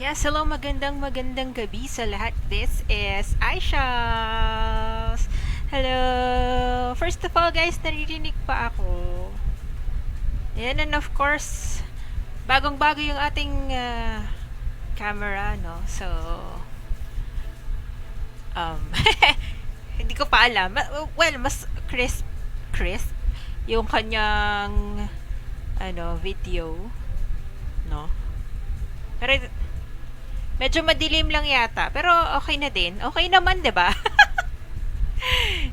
Yes, hello, magandang gabi sa lahat. This is Aisha. Hello. First of all, guys, naririnig pa ako. Ayan, and of course, bagong-bago yung ating camera, no? So, um, hindi ko pa alam. Well, mas crisp yung kanyang video, no? Pero medyo madilim lang yata, pero okay na din. Okay naman, 'di ba?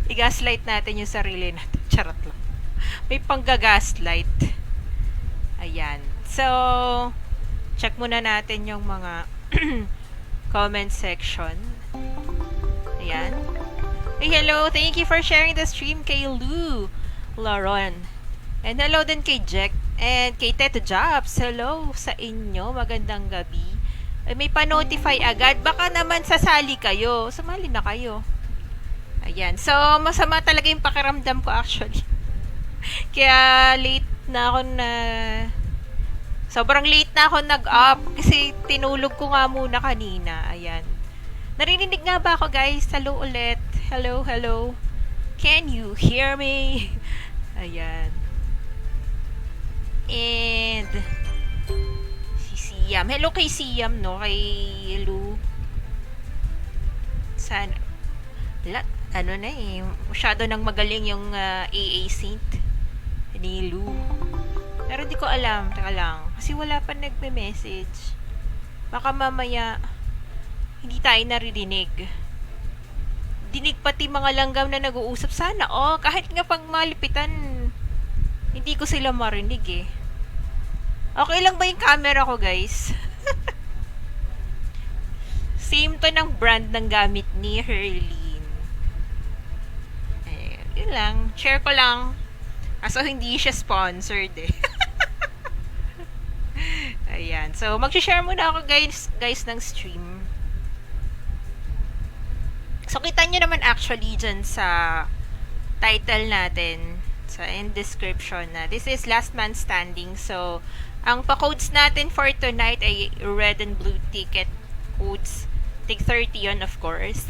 I-gaslight natin yung sarili natin. Charot lang. May pangga-gaslight. Ayan. So, check muna natin yung mga comment section. Ayan. Hey, hello. Thank you for sharing the stream kay Lou Laron. And hello din kay Jack and kay Teto Jobs. Hello sa inyo. Magandang gabi. Ay, may pa-notify agad. Baka naman sasali kayo. Sumali na kayo. Ayan. So, masama talaga yung pakiramdam ko actually. Kaya late na ako na... Sobrang late na ako nag-up kasi tinulog ko nga muna kanina. Ayan. Narinig nga ba ako, guys? Hello ulit. Hello, hello. Can you hear me? Ayan. And si Siam. Hello kay Siam, no? Kay Lu. Sana. Ano na eh. Masyado nang magaling yung AA Saint ni Lu. Pero di ko alam. Teka lang. Kasi wala pa nagme-message. Baka mamaya hindi tayo naririnig. Dinig pati mga langgam na nag-uusap. Sana, kahit nga pag malipitan, hindi ko sila marinig eh. Okay lang ba yung camera ko, guys? Same to ng brand ng gamit ni Herlene. Ayan, yun lang. Share ko lang. Kaso hindi siya sponsored eh. Ayan. So, mag-share muna ako guys ng stream. So, kita nyo naman actually dyan sa title natin, sa end description na this is Last Man Standing. So, ang pa-codes natin for tonight ay red and blue ticket codes. Take 30 yun, of course.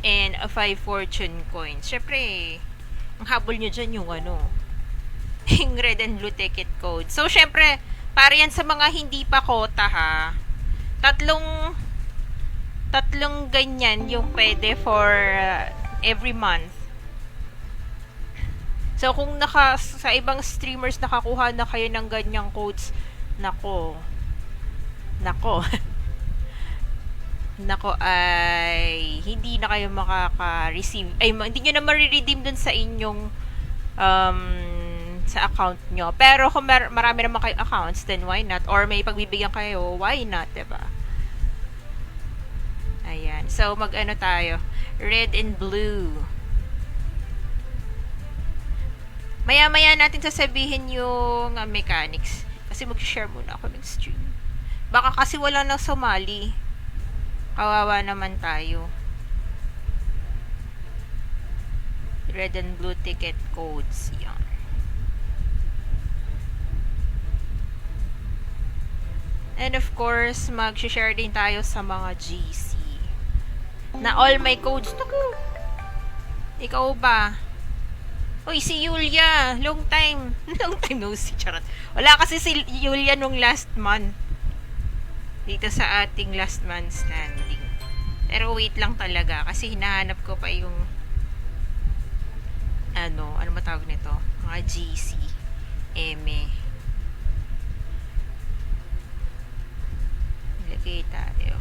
And a 5 fortune coins. Syempre, ang habol nyo dyan yung yung red and blue ticket code. So, syempre, para yan sa mga hindi pa kota ha. Tatlong ganyan yung pwede for every month. So, kung sa ibang streamers nakakuha na kayo ng ganyang codes, nako, ay hindi na kayo makaka-receive. Ay, hindi nyo na ma-redeem dun sa inyong sa account nyo. Pero kung marami naman kayong accounts, then why not? Or may pagbibigyan kayo, why not, diba? Ayan. So, tayo. Red and blue. Maya-maya natin sasabihin yung mechanics. Kasi mag-share muna ako ng stream. Baka kasi wala nang sumali. Kawawa naman tayo. Red and blue ticket codes. Yan. And of course, mag-share din tayo sa mga GC. Na all my codes. Naku! Ikaw ba? Uy, si Yulia. Long time. Long time no see. Charot. Wala kasi si Yulia nung last month. Dito sa ating last man standing. Pero wait lang talaga. Kasi hinahanap ko pa yung ano matawag nito? Mga GC. Eme. Lagay tayo.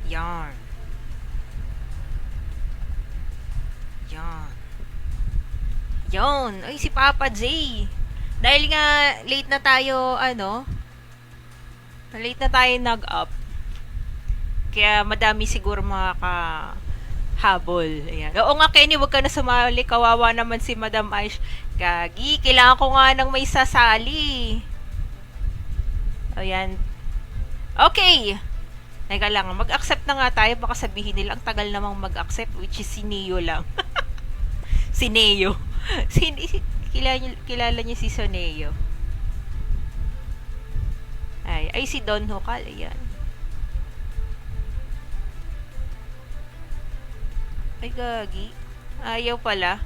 Yarn. Yon. Ay, si Papa J. Dahil nga, late na tayo nag-up. Kaya madami siguro makakahabol. Ayan. Oo nga, Kenny, wag ka na sumali. Kawawa naman si Madam Aish. Gagi, kailangan ko nga ng may sasali. Ayan. Okay. Teka lang, mag-accept na nga tayo. Baka sabihin nila, ang tagal namang mag-accept, which is si Neo lang. Si Neo. Kilala niyo si Soneo. Ay si Don Hokal, ayan. Ay, gagi. Ayaw pala.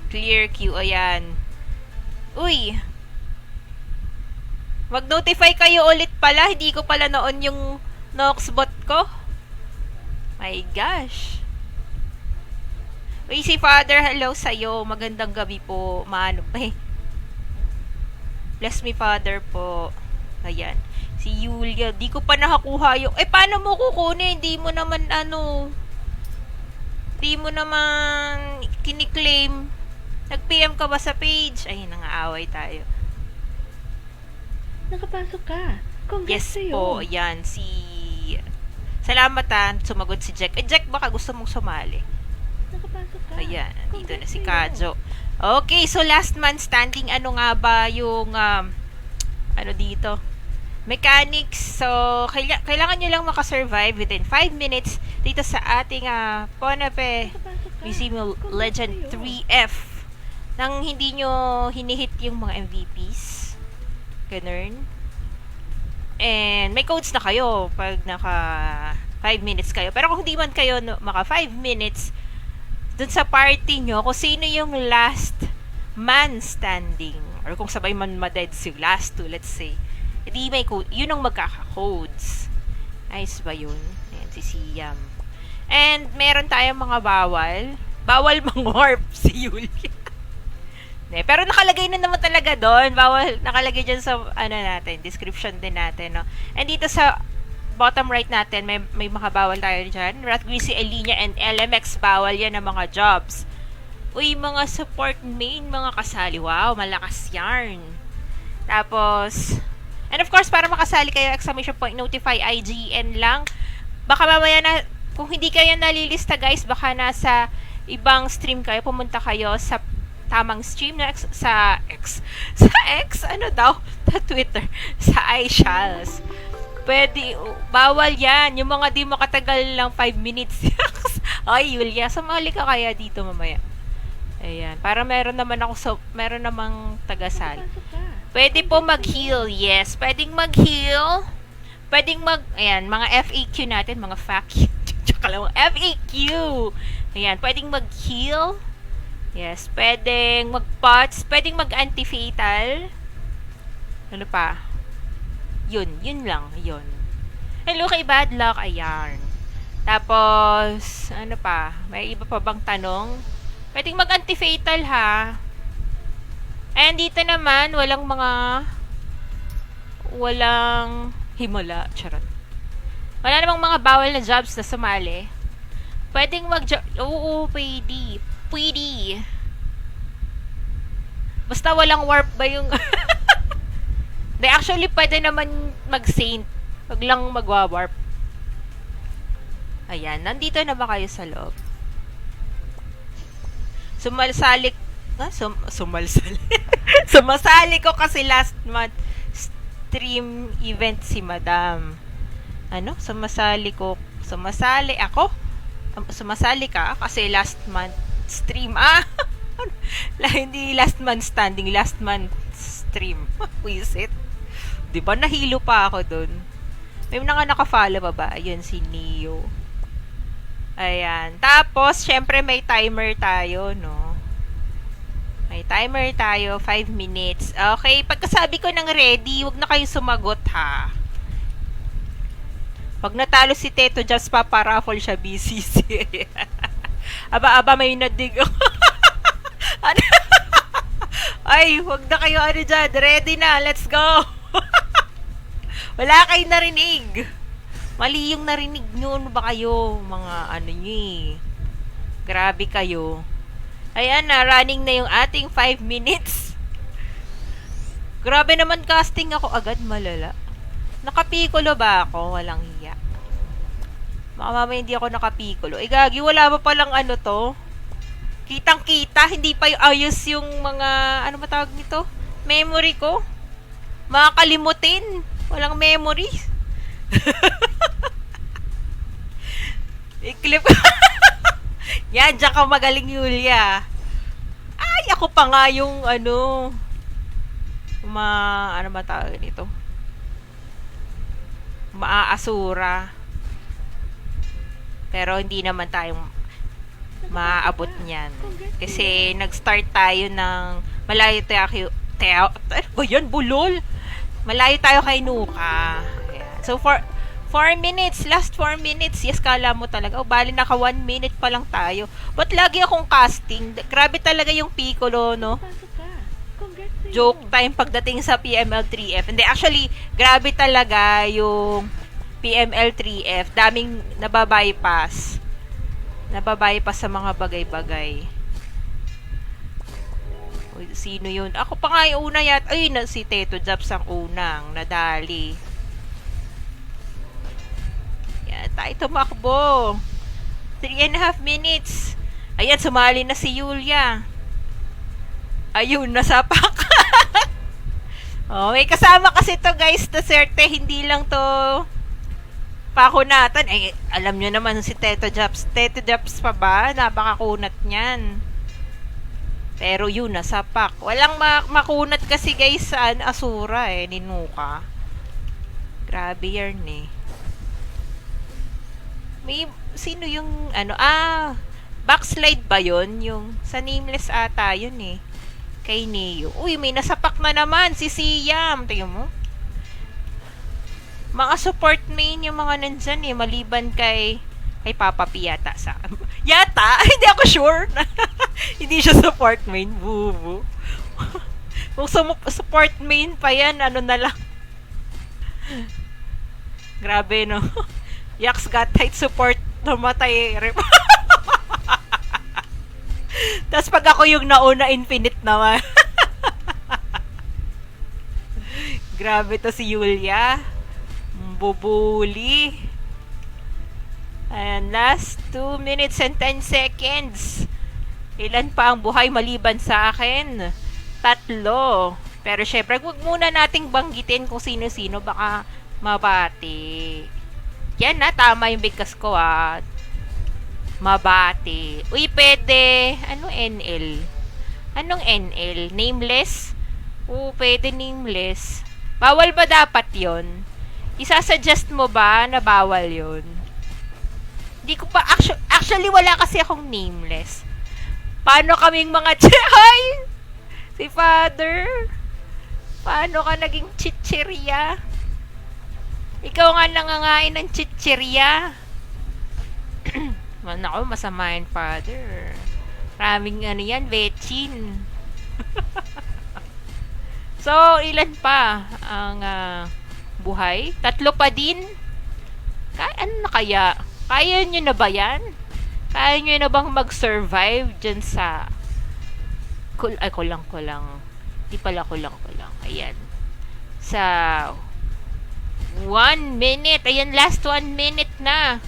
Clear queue, ayan. Uy! Mag-notify kayo ulit pala. Hindi ko pala noon yung Noxbot ko. My gosh. Uy, si Father, hello sa'yo. Magandang gabi po. Maano pa eh. Bless me, Father po. Ayan. Si Yulia, di ko pa nakakuha yung... paano mo kukunin? Di mo naman di mo naman kiniklaim. Nag-PM ka ba sa page? Ay, nangaaway tayo. Nakapasok ka. Congrats Yes sa'yo. po, yan. Salamat sumagot si Jack. Jack, baka gusto mong sumali. Nakapasok ka. Ayan, dito na Congrats si sa'yo. Kajo. Okay, so last man standing, ano nga ba yung, dito? Mechanics. So, kailangan nyo lang makasurvive within 5 minutes dito sa ating, Ponape Nakapasok ka. Museum Congrats Legend sa'yo. 3F. Nang hindi nyo hinihit yung mga MVPs. Ganun. And may codes na kayo pag naka 5 minutes kayo. Pero kung hindi man kayo maka 5 minutes, dun sa party nyo, kung sino yung last man standing, or kung sabay man ma-dead si last two, let's say, edi may code, yun ang magkaka-codes. Ayos ba yun? Ayan, si Siam. And meron tayong mga bawal. Bawal mang-warp si Yulia. Pero nakalagay na naman talaga doon. Bawal, nakalagay dyan sa, natin, description din natin, no? And dito sa bottom right natin, may mga bawal tayo dyan. Ratgreasy, Elinia, and LMX, bawal yan ng mga jobs. Uy, mga support main, mga kasali. Wow, malakas yarn. Tapos, and of course, para makasali kayo, exclamation point, notify IGN lang. Baka mamaya na, kung hindi kayo nalilista, guys, baka nasa ibang stream kayo, pumunta kayo sa tamang stream na sa X, sa Twitter, sa iShals. Pwede, bawal yan. Yung mga di makatagal lang 5 minutes. Ay, Yulia, sumali ka kaya dito mamaya. Ayan, para meron namang tagasal. Nakapasok ka. Pwede po mag-heal, yes. Pwedeng mag-heal. Ayan, mga FAQ natin, mga FAQ. Tsaka lang, FAQ. Ayan, pwedeng mag-heal. Yes, pwedeng mag-pots, pwedeng mag-anti-fatal. Ano pa? Yun lang, yun. Hello kay Bad Luck, ayan. Tapos, ano pa? May iba pa bang tanong? Pwedeng mag-anti-fatal ha. And dito naman, walang himala, charot. Wala namang mga bawal na jobs na sumali. Pwedeng oo, pwede. Basta walang warp ba yung... They actually, pwede naman mag-saint. Wag lang magwa-warp. Ayan, nandito na ba kayo sa loob? Sumasali ko kasi last month stream event si Madam. Sumasali ka kasi last month stream. Hindi last month standing, last month stream. Wisit. Di ba nahilo pa ako dun? May naka-follow pa ba? Ayun, si Neo. Ayan. Tapos, syempre may timer tayo, no? May timer tayo, 5 minutes. Okay, pagkasabi ko ng ready, wag na kayo sumagot, ha? Pag natalo si Teto, just paparaffle siya, BCC. Aba, may nadig. Ay, wag na kayo dyan. Ready na, let's go. Wala kayo narinig. Mali yung narinig nyo. Ano ba kayo? Mga nyo eh. Grabe kayo. Ayan na, running na yung ating 5 minutes. Grabe naman casting ako agad, malala. Nakapikulo ba ako? Walang hiya. Baka mamaya hindi ako nakapikulo. Gagi, wala pa palang to. Kitang-kita, hindi pa ayos yung mga, matawag nito? Memory ko. Makakalimutin. Walang memory. I-clip. Yan, dyan ka magaling, Yulia. Ay, ako pa nga yung ano ba tawag nito? Maaasura. Pero hindi naman tayong maaabot niyan. Kasi nag-start tayo ng malayo tayo ano ba yan? Bulol! Malayo tayo kay Nuka. Ayan. So, 4 minutes. Last 4 minutes. Yes, kala mo talaga. Bali, naka 1 minute pa lang tayo. Ba't lagi akong casting? Grabe talaga yung Piccolo, no? Pasok ka. Congrats sa'yo. Joke time pagdating sa PML3F. Hindi, actually, grabe talaga yung PML3F. Daming nababypass. Nababypass sa mga bagay-bagay. Uy, sino yun? Ako pa nga yung una yata. Ay, si Teto Japs ang unang nadali. Yan, tayo tumakbo. 3.5 minutes. Ayan, sumali na si Yulia. Ayun, nasapak. Oh, may kasama kasi to guys, to serte, hindi lang to pakunatan. Ay, alam nyo naman si Teto Japs. Teto Japs pa ba? Napakakunat niyan. Pero yun, nasapak. Walang makunat kasi guys sa Asura ni Nuka. Grabe yan eh. May, sino yung, backslide ba yun? Yung, sa Nameless ata yun eh. Kay Neo. Uy, may nasapak na naman, si Siam. Tingnan mo. Mga support main yung mga nandyan eh, maliban kay Papa P yata sa... Yata? Hindi ako sure. Hindi siya support main. Bubu. Kung support main pa yan, ano na lang. Grabe, no? Yax got tight support. Namatay. Tapos pag ako yung nauna, infinite naman. Grabe to si Yulia. Bubuli. And last 2 minutes and 10 seconds. Ilan pa ang buhay maliban sa akin? 3. Pero syempre, huwag muna nating banggitin kung sino-sino. Baka mabati. Yan na, tama yung bigkas ko Mabati. Uy, pwede. Ano NL? Anong NL? Nameless? Oo, pwede nameless. Bawal ba dapat yon? Isasuggest mo ba na bawal yon? Hindi ko pa, actually wala kasi akong nameless. Paano kaming mga Hay! Si Father? Paano ka naging chichirya? Ikaw nga nangangain ng chichirya. Naku, masama yun, Father. Maraming ano yan, vetchin. So, ilan pa ang buhay? 3 pa din? Ano na kaya? Kaya nyo na ba yan? Kaya nyo na bang mag-survive dyan sa kulang. Di pala kulang. Ayan. Sa 1 minute. Ayan, last 1 minute na.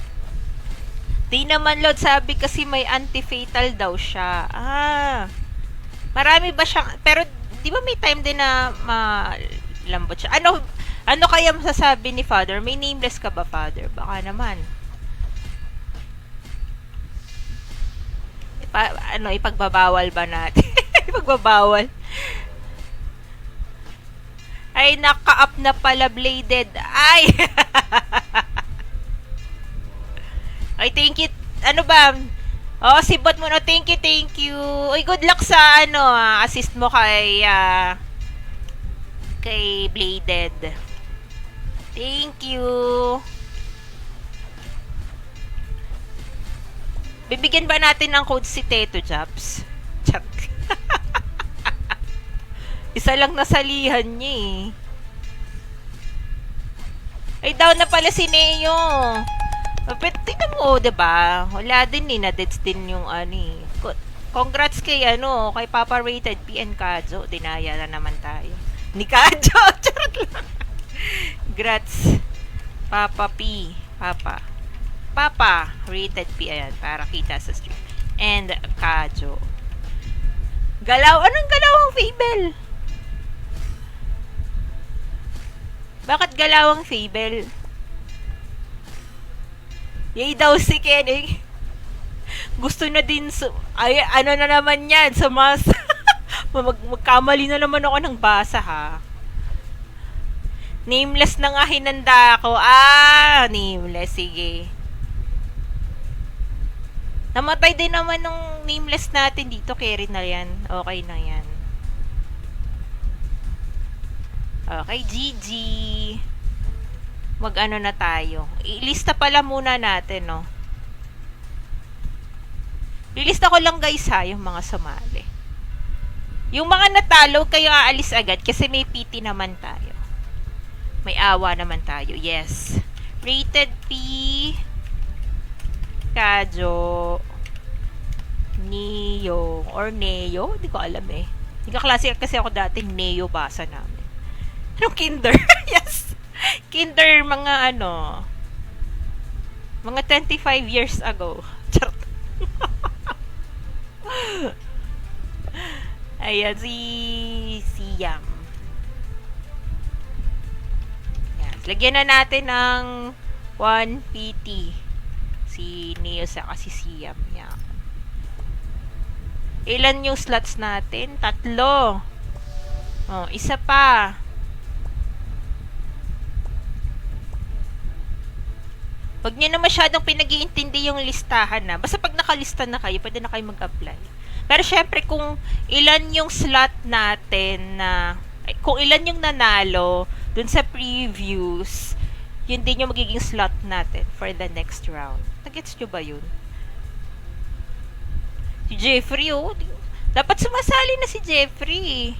Di naman, Lord, sabi kasi may anti-fatal daw siya. Marami ba siya? Pero, di ba may time din na malambot siya? Ano kaya masasabi ni Father? May nameless ka ba, Father? Baka naman. Ipagbabawal ba natin? Ipagbabawal. Ay, naka-up na pala, bladed. Ay! Ay, thank you. Ano ba? Oh, si bot mo na. Thank you. Uy, good luck sa assist mo kay bladed. Thank you. Bibigyan ba natin ng code si Teto Japs? Chat. Isa lang nasalihan niya Ay, down na pala si Neo. Tingnan mo, diba? Wala din na-deads din yung Congrats kay kay Papa Rated PN Kajo. Dinaya na naman tayo. Ni Kajo. Charot lang. Grats. Papa P. Papa Rated P. Ayan, para kita sa stream. And Kajo. Galaw. Anong galaw ang Fable? Bakit galaw ang Fable? Yay daw si Kenny. Gusto na din ano na naman yan, Magkamali na naman ako ng basa, ha? Nameless na nga hinanda ako. Nameless. Sige. Namatay din naman nung nameless natin dito. Carry na yan. Okay na yan. Okay, GG. Mag-ano na tayo. Ilista pala muna natin, no? Ilista ko lang, guys, ha, yung mga sumali. Yung mga natalo, kayo aalis agad kasi may PT naman tayo. May awa naman tayo. Yes. Rated P. Kajo. Neo. Or Neo. Hindi ko alam eh. Hindi ka klase kasi ako dati Neo basa namin. Anong kinder? Yes. Kinder mga ano. Mga 25 years ago. Charot. Ayan, si Siam. Yan. Lagyan na natin ng 1 PT. Si Neo sa si Siam. Yan. Ilan yung slots natin? 3. Oh, isa pa. Huwag niyo na masyadong pinag-iintindi yung listahan na. Basta pag nakalista na kayo, pwede na kayo mag-apply. Pero syempre, kung ilan yung slot natin na, kung ilan yung nanalo dun sa previews, yun din yung magiging slot natin for the next round. Nagets nyo ba yun? Si Jeffrey, oh. Dapat sumasali na si Jeffrey.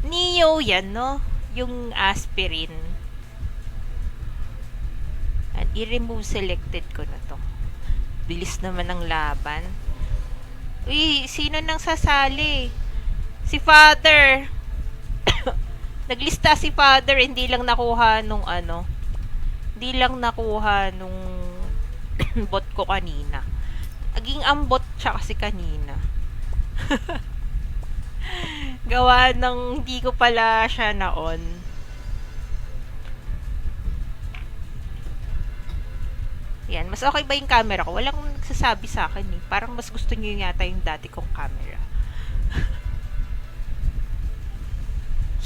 Neo yan, no? Yung aspirin. At i-remove selected ko na to. Bilis naman ng laban. Uy, sino nang sasali? Si Father. Naglista si Father, hindi lang nakuha nung ano. Hindi lang nakuha nung bot ko kanina. Aging ambot siya kasi kanina. Gawa ng hindi ko pala siya na-on. Yan, mas okay ba yung camera ko? Walang nagsasabi sa akin eh. Parang mas gusto niyo yata yung dati kong camera.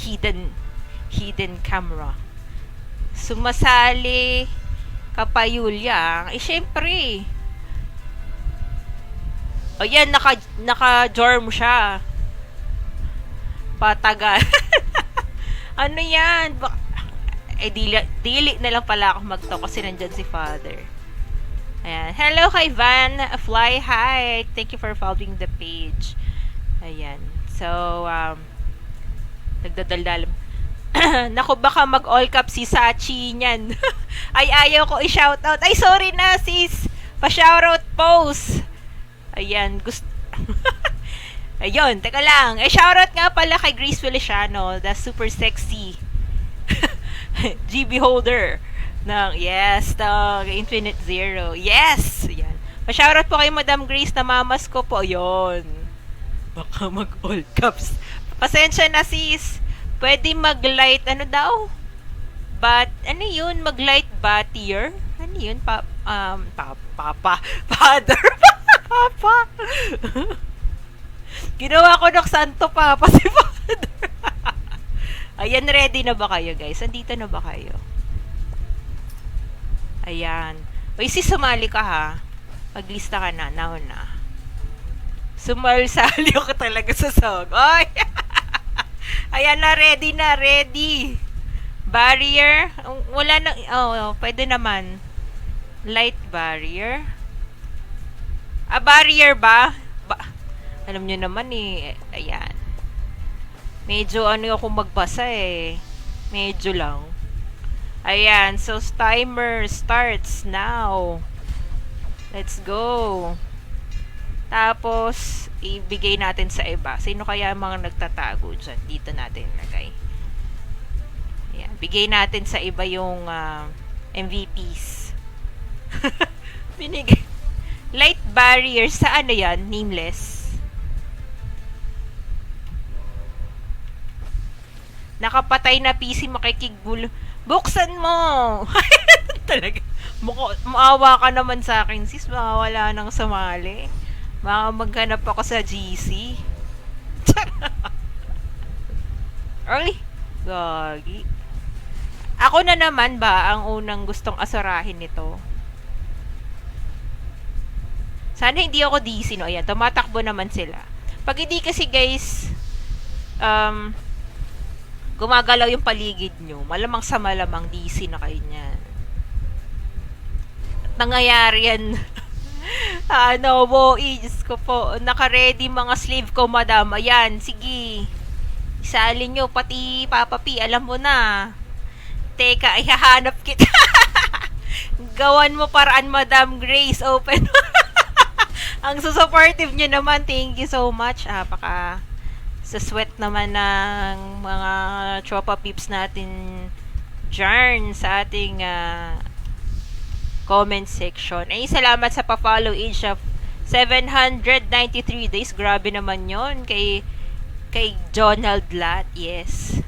Hidden camera. Sumasali Kapayulya. Eh, syempre. O yan, naka-jorm siya. Patagal. Ano yan? Dili na lang pala ako mag-talk kasi nandyan si Father. Ayan. Hello kay Van Fly. Hi. Thank you for following the page. Ayan. So, nagdadaldal. Naku, baka mag-all cap si Sachi niyan. Ay, ayaw ko i-shoutout. Ay, sorry na, sis. Pa-shoutout post. Ayan. Ayun, teka lang. Shoutout nga pala kay Grace Feliciano, the super sexy GB holder ng Infinite Zero. Yes! Yan. Pa-shoutout po kay Madam Grace na mamas ko po. Yun. Baka mag-all caps. Pasensya na, sis. Pwede mag-light, ano daw? Ano yun? Mag-light batier? Ano yun? Papa. Father. Papa. Ginawa ko ng santo papa si Father. Ayan, ready na ba kayo, guys? Andito na ba kayo? Ayan. Uy, sumali ka, ha? Maglista ka na. Now na. Sumalsali ako talaga sa song. Oy! Ayan na, ready na. Ready. Barrier. Wala na. Pwede naman. Light barrier. Barrier ba? Alam nyo naman eh. Ayan. Medyo ako magbasa eh. Medyo lang. Ayan. So, timer starts now. Let's go. Tapos, ibigay natin sa iba. Sino kaya mga nagtatago dyan? Dito natin ilagay. Ayan. Bigay natin sa iba yung MVPs. Binigay. Light barrier. Sa ano yan? Nameless. Nakapatay na PC makikigulo. Buksan mo! Talaga. Maawa ka naman sa akin, sis. Baka wala nang sumali. Baka maghanap ako sa GC. Ay, gagi. Ako na naman ba ang unang gustong asarahin nito? Sana hindi ako DC, no? Ayan, tumatakbo naman sila. Pag hindi kasi, guys, gumagalaw yung paligid nyo, malamang sa malamang DC na kayo niyan. At nangyayari yan. Ano, Diyos ko po. Naka-ready mga slave ko, madam. Ayan, sige. Isalin nyo, pati Papa P, alam mo na. Teka, ihahanap kita. Gawan mo paraan, Madam Grace. Open. Ang supportive nyo naman. Thank you so much. Baka sa sweat naman ng mga tropa peeps natin dyan sa ating comment section. Ay, salamat sa pa-follow age of 793 days. Grabe naman yon kay Donald Lat. Yes.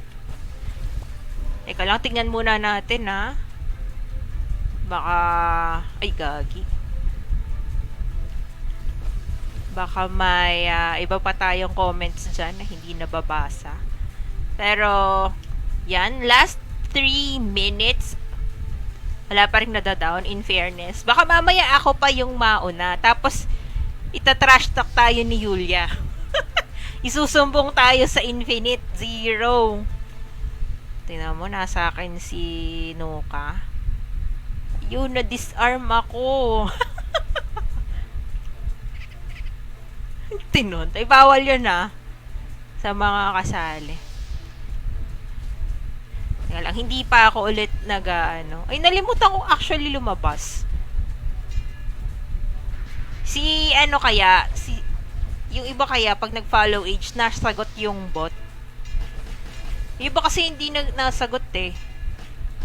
Teka lang, tingnan muna natin, ha. Baka, ay, gagi. Baka may iba pa tayong comments dyan na hindi nababasa. Pero, yan, last 3 minutes, wala pa rin nadadown, in fairness. Baka mamaya ako pa yung mauna. Tapos, itatrash talk tayo ni Yulia. Isusumbong tayo sa Infinite Zero. Tingnan mo, nasa akin si Nuka. Yun, na-disarm ako. Tinon. Ay, bawal yun, sa mga kasali. Teka lang, hindi pa ako ulit Ay, nalimutan ko actually lumabas. Yung iba kaya, pag nag-follow age, nasagot yung bot. Yung iba kasi hindi nasagot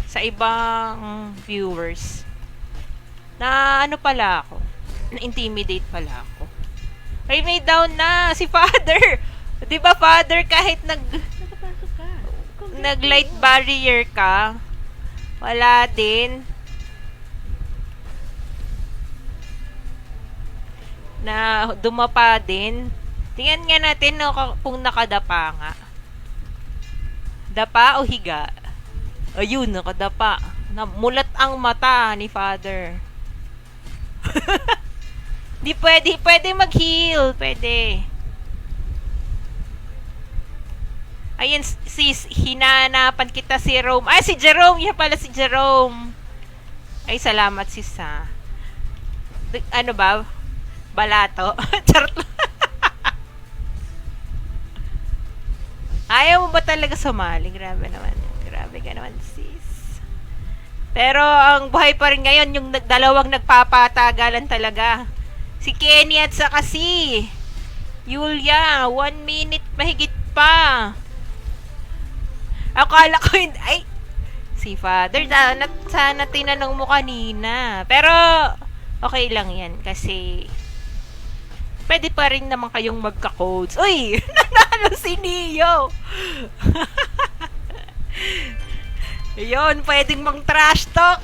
sa ibang viewers. Na pala ako. Na-intimidate pala ako. Ay, may down na si Father. 'Di ba, Father, kahit Nakapasok ka. nag-light barrier ka, wala din. Na dumapa din. Tingnan nga natin kung nakadapa nga. Dapa o higa? Ayun, nakadapa. Mulat ang mata ni Father. Di pwede mag-heal. Pwede. Ayun, sis, hinanapan kita si Jerome. Ay, si Jerome! Yan pala si Jerome. Ay, salamat, sis, ha. Ano ba? Balato? Charot lang. Ayaw mo ba talaga sumali? Grabe naman. Grabe ka naman, sis. Pero, ang buhay pa rin ngayon, yung dalawang nagpapatagalan talaga. Si Kenny at saka si Yulia. 1 minute mahigit pa. Akala ko hindi. Ay, si Father, sana tinanong mo kanina. Pero, okay lang yan. Kasi, pwede pa rin naman kayong magka-codes. Uy! Nanalo si Neo! Yun, pwedeng mang trash talk.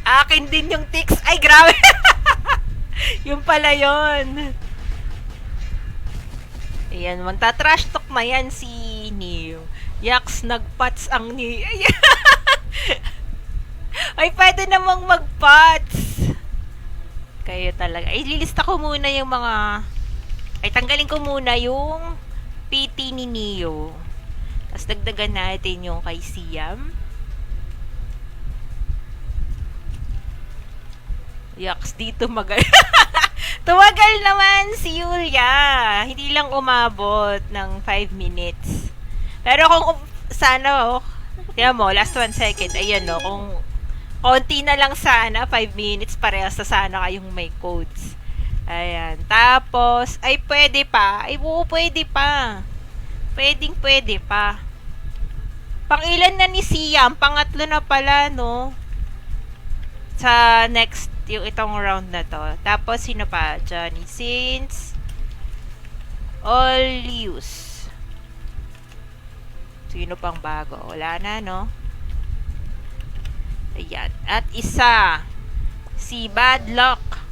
Akin din yung tics. Ay, grabe! Yung pala yun. Ayan, magta-trash talk na yan si Neo. Yaks, nagpats ang Neo. Ay, pwede namang magpats. Kayo talaga. Ay, lilista ko muna yung mga... Ay, tanggalin ko muna yung PT ni Neo. Tapos dagdagan natin yung kay Siam. Yaks, dito tumagal naman si Yulia. Hindi lang umabot ng 5 minutes. Pero kung sana, tingnan mo, last 1 second. Ayan, kung konti na lang sana, 5 minutes, parehas na sana kayong may codes. Ayan. Tapos, ay pwede pa. Ay, pwede pa. Pwede pa. Pangilan na ni Siam? Pangatlo na pala, no? Sa next, yung itong round na to. Tapos, sino pa? Johnny Sins. Olius. Sino pang bago? Wala na, no? Ayan. At isa, si Bad Luck.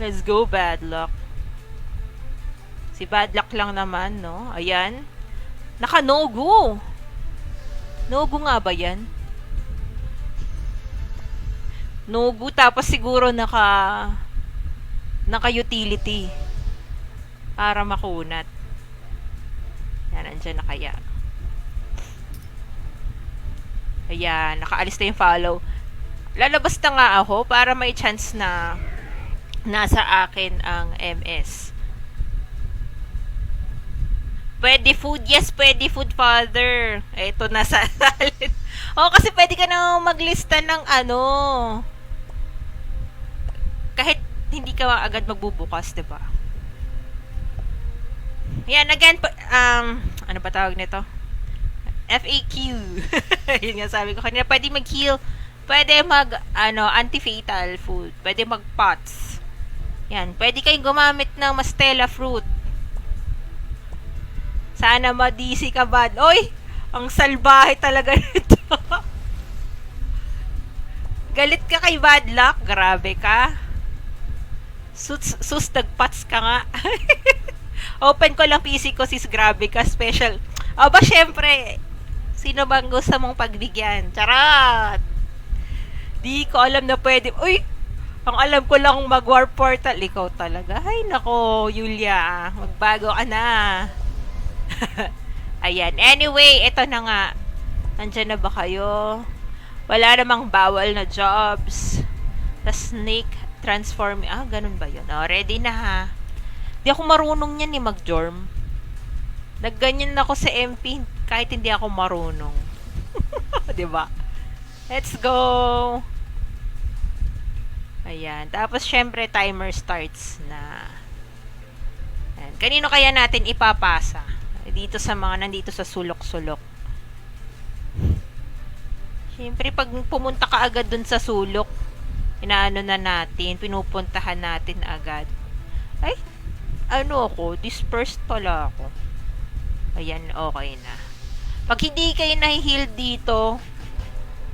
Let's go, Bad Luck. Si bad luck lang naman, no? Ayan. Naka-no-go. No-go nga ba yan? No-go, tapos siguro naka-utility. Para makunat. Yan, andyan na kaya. Ayan, nakaalis na yung follow. Lalabas na nga ako para may chance na nasa akin ang MS. Pwede food. Yes, pwede food, father. Ito, nasa salad. Oh, kasi pwede ka na maglista ng ano. Kahit hindi ka agad magbubukas, diba? Yan, again, ano ba tawag nito? FAQ. Yun nga sabi ko kanina, pwede mag-heal. Pwede anti-fatal food. Pwede mag-pots. Yan, pwede kayong gumamit ng Mastella fruit. Sana ma-DC ka, bad. Oy! Ang salbahe talaga nito. Galit ka kay bad luck. Grabe ka. Sus, nagpats ka nga. Open ko lang PC ko, sis. Grabe ka. Special. Aba, syempre. Sino bang gusto mong pagbigyan? Charot! Di ko alam na pwede. Uy! Ang alam ko lang mag-warp portal. Ikaw talaga. Ay, nako, Yulia. Magbago ka na. Ayan. Anyway, ito na nga. Nandyan na ba kayo? Wala namang bawal na jobs. The snake transform. Ganun ba yun? Ready na ha. Di ako marunong yan mag-jorm. Nagganyan ako sa MP kahit hindi ako marunong. Diba? Let's go! Ayan. Tapos, syempre, timer starts na. Ayan. Kanino kaya natin ipapasa? Dito sa mga nandito sa sulok-sulok. Siyempre, pag pumunta ka agad dun sa sulok, inaano na natin, pinupuntahan natin agad. Ay, ano ako, dispersed pala ako. Ayan, okay na. Pag hindi kayo nahi-heal dito,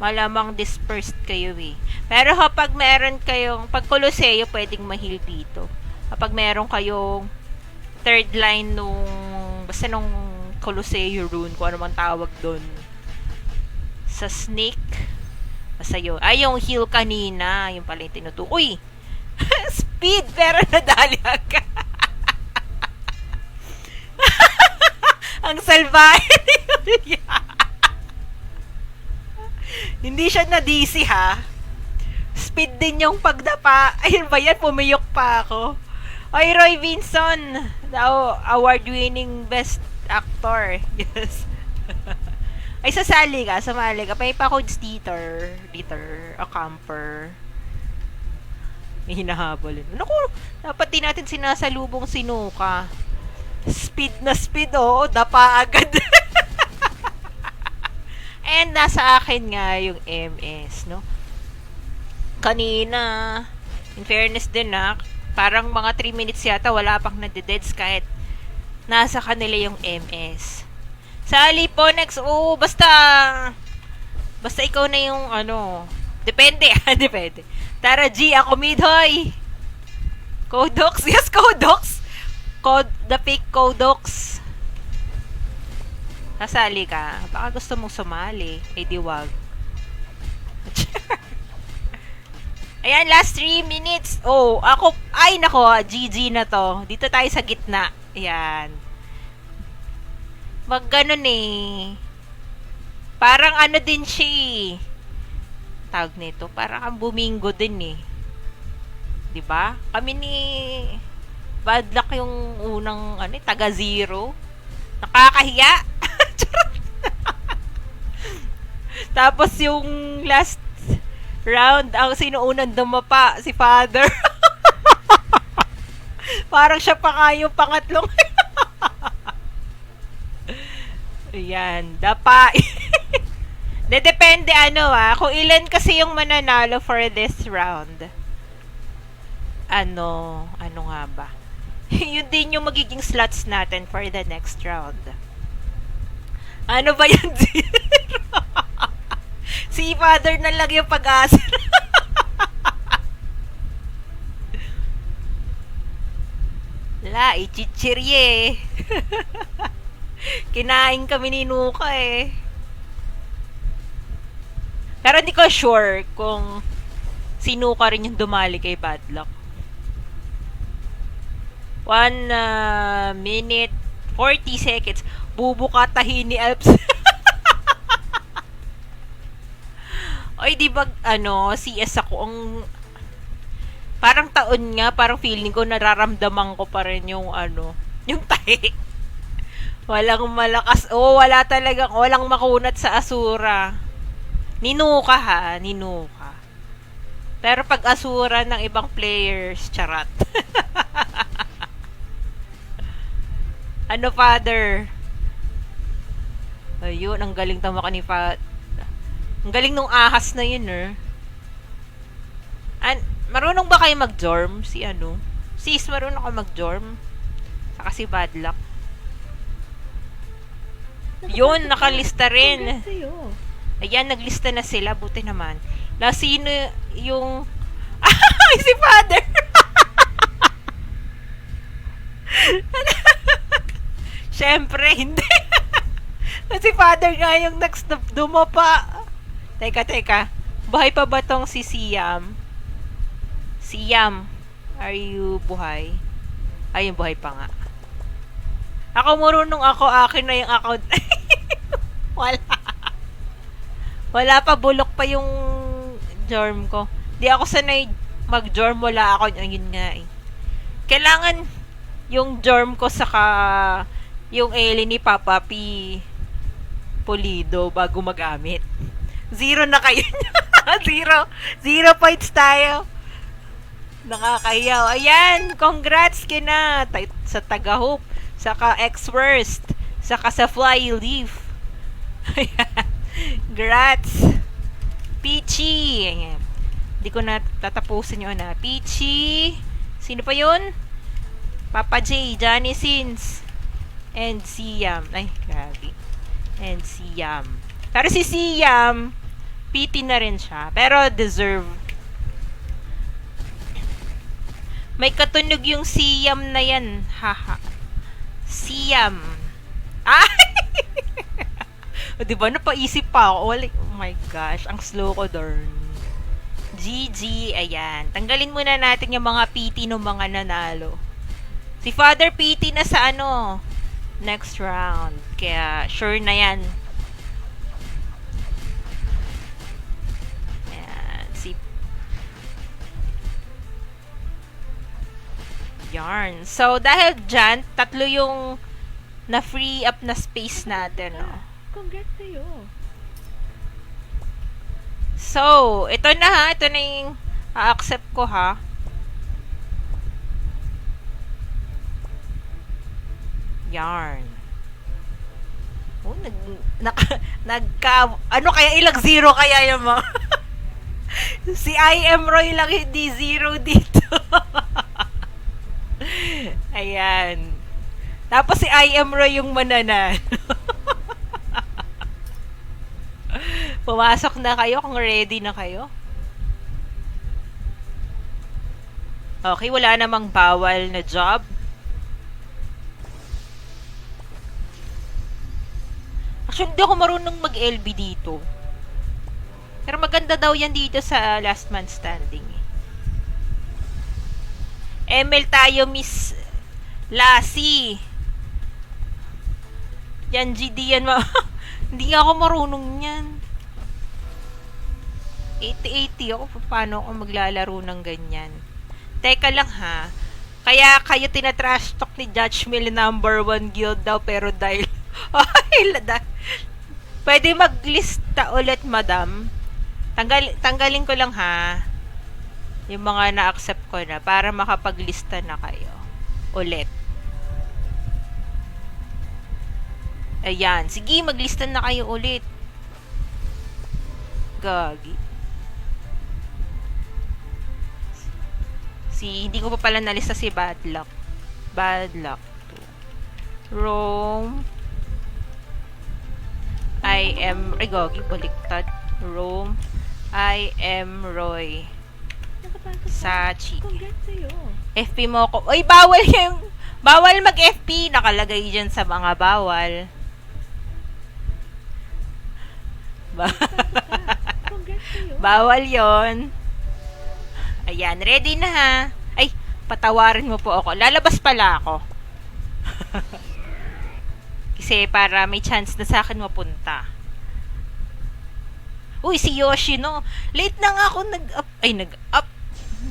malamang dispersed kayo eh. Pero kapag meron kayong, pag Coloseo, pwedeng ma-heal dito. Kapag meron kayong third line basta nung Coloseo rune, kung ano mang tawag doon. Sa snake, basta yun. Yung heal kanina, yung pala yung tinutukoy. Speed, pero nadali ka. Ang salbahe ni Julia. Hindi siya na-DC ha. Speed din yung pagdapa. Ayun ba yan? Pumiyok pa ako. Oy, Roy Vinson. Award-winning best actor. Yes. Ay, sasali ka. Sumali ka. May pa-codes Dieter. A camper. May hinahabol. Naku, dapat din natin sinasalubong sinuka. Speed na speed, dapa agad. And nasa akin nga yung MS, no? Kanina, in fairness din parang mga 3 minutes yata wala pang nadededs kahit nasa kanila yung MS. Sali po next, basta ikaw na yung depende, depende. Tara G, ako mid, hoy. Codox, yes, Codox. The fake Codox. Nasali ka. Baka gusto mong sumali. Di wag. Ayan, last 3 minutes. Ako, nako, GG na to. Dito tayo sa gitna. Ayan. Ganun eh. Parang din siya tawag nito. Parang ang bumingo din eh. Diba? Kami ni bad luck yung unang taga zero. Nakakahiya. Tapos yung last round, ang sino unang dumapa? Si Father. Parang siya pa nga yung pangatlong. Ayan, dapa. Depende kung ilan kasi yung mananalo for this round. Ano nga ba? Yun din yung magiging slots natin for the next round. Ano ba yan? Si Father na lang yung pag-asa. Wala, ichichirye. Kinain kami ni Nuka eh. Pero hindi ko sure kung si Nuka rin yung dumali kay Badlock. 1 minute 40 seconds. Bubukatahin ni Alps. Oy, di ba, CS ako, parang taon nga, parang feeling ko, nararamdaman ko pa rin yung, yung tahi. Walang malakas, wala talaga, walang makunat sa Asura. Ninuka ha, ninuka. Pero pag Asura ng ibang players, charat. Father? Ayun, ang galing tamaka ni Father. Ang galing nung ahas na yun, marunong ba kayo mag-jorm? Sis, marunong ka mag-jorm? Saka si Badlock. Yun, nakalista rin. Congrats sa'yo. Ayan, naglista na sila. Buti naman. Sino yung... Ay, si Father! Siyempre, hindi. Si Father nga yung next dumapa. Teka. Buhay pa ba tong si Siam? Siam, are you buhay? Ayun, buhay pa nga. Ako marunong ako, akin na yung account. Wala. Wala pa, bulok pa yung jorm ko. Di ako sanay mag-jorm, wala ako. Yun nga eh. Kailangan yung jorm ko saka yung alien ni Papa P Pulido bago magamit. 0 na kayo. 0 points tayo. Nakakahiyaw. Ayan, congrats kina sa taga-hope, saka X-Worst, saka sa Fly Leaf. Ayan. Grats. Peachy. Ayan. Hindi ko na tatapusin yun na. Peachy. Sino pa yun? Papa J, Johnny Sins, and Siam. Ay, grabe. And Siam. Pero si Siam, PT na rin siya. Pero deserve. May katunog yung Siam na yan. Haha. Siam. Ay! O, diba? Napaisip pa ako. Oh my gosh. Ang slow ko, darn. GG. Ayan. Tanggalin muna natin yung mga PT ng mga nanalo. Si Father PT na sa next round. Kaya, sure na yan. Yarn. So, dahil dyan, 3 yung na-free up na space natin, no? Congrats sa'yo. So, ito na ha. Ito na yung a-accept ko ha. Yarn. Oh, kaya ilang 0 kaya yung mga... Si I.M. Roy lang hindi 0 dito. Ayan. Tapos si I.M. Roy yung mananalo. Pumasok na kayo kung ready na kayo. Okay, wala namang bawal na job. Actually, hindi ako marunong mag-LB dito. Pero maganda daw yan dito sa Last Man Standing. ML tayo, Miss Lassie. Yan, GD yan. Hindi ako marunong yan. 80-80 ako. Paano ako maglalaro ng ganyan? Teka lang ha. Kaya kayo tinatrash talk ni Judge Mill number 1 guild daw pero dahil... Pwede maglista ulit, madam. Tanggalin ko lang ha. Yung mga na-accept ko na para makapaglista na kayo. Ulit. Ayan. Sige, maglista na kayo ulit. Gagi. Hindi ko pa pala nalista si Badlock. Badlock 2. Rome. I am... Ay, gagi. Baliktad. Rome. I am Roy. Nakapasok ka. Sachi. Congrats sa'yo. FP mo ko. Uy, bawal yung... Bawal mag-FP. Nakalagay dyan sa mga bawal. Nakapasok ka. Congrats sa'yo. Bawal yon. Ayan, ready na ha. Ay, patawarin mo po ako. Lalabas pala ako. Kasi para may chance na sa akin mapunta. Uy, si Yoshi, no? Late na nga ako nag-up. Ay, nag-up.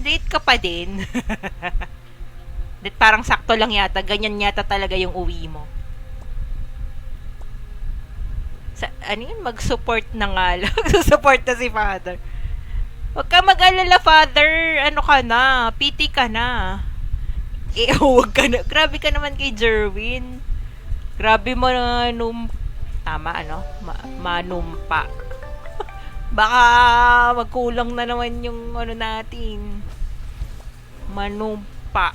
Late ka pa din. Parang sakto lang yata. Ganyan yata talaga yung uwi mo. Ano yun? Mag-support na nga lang. Mag-support na si Father. Huwag ka mag-alala, Father. Ano ka na? PT ka na. Huwag ka na. Grabe ka naman kay Jerwin. Grabe mo na tama, ano? Manumpa. Baka magkulang na naman yung ano natin. Manumpa.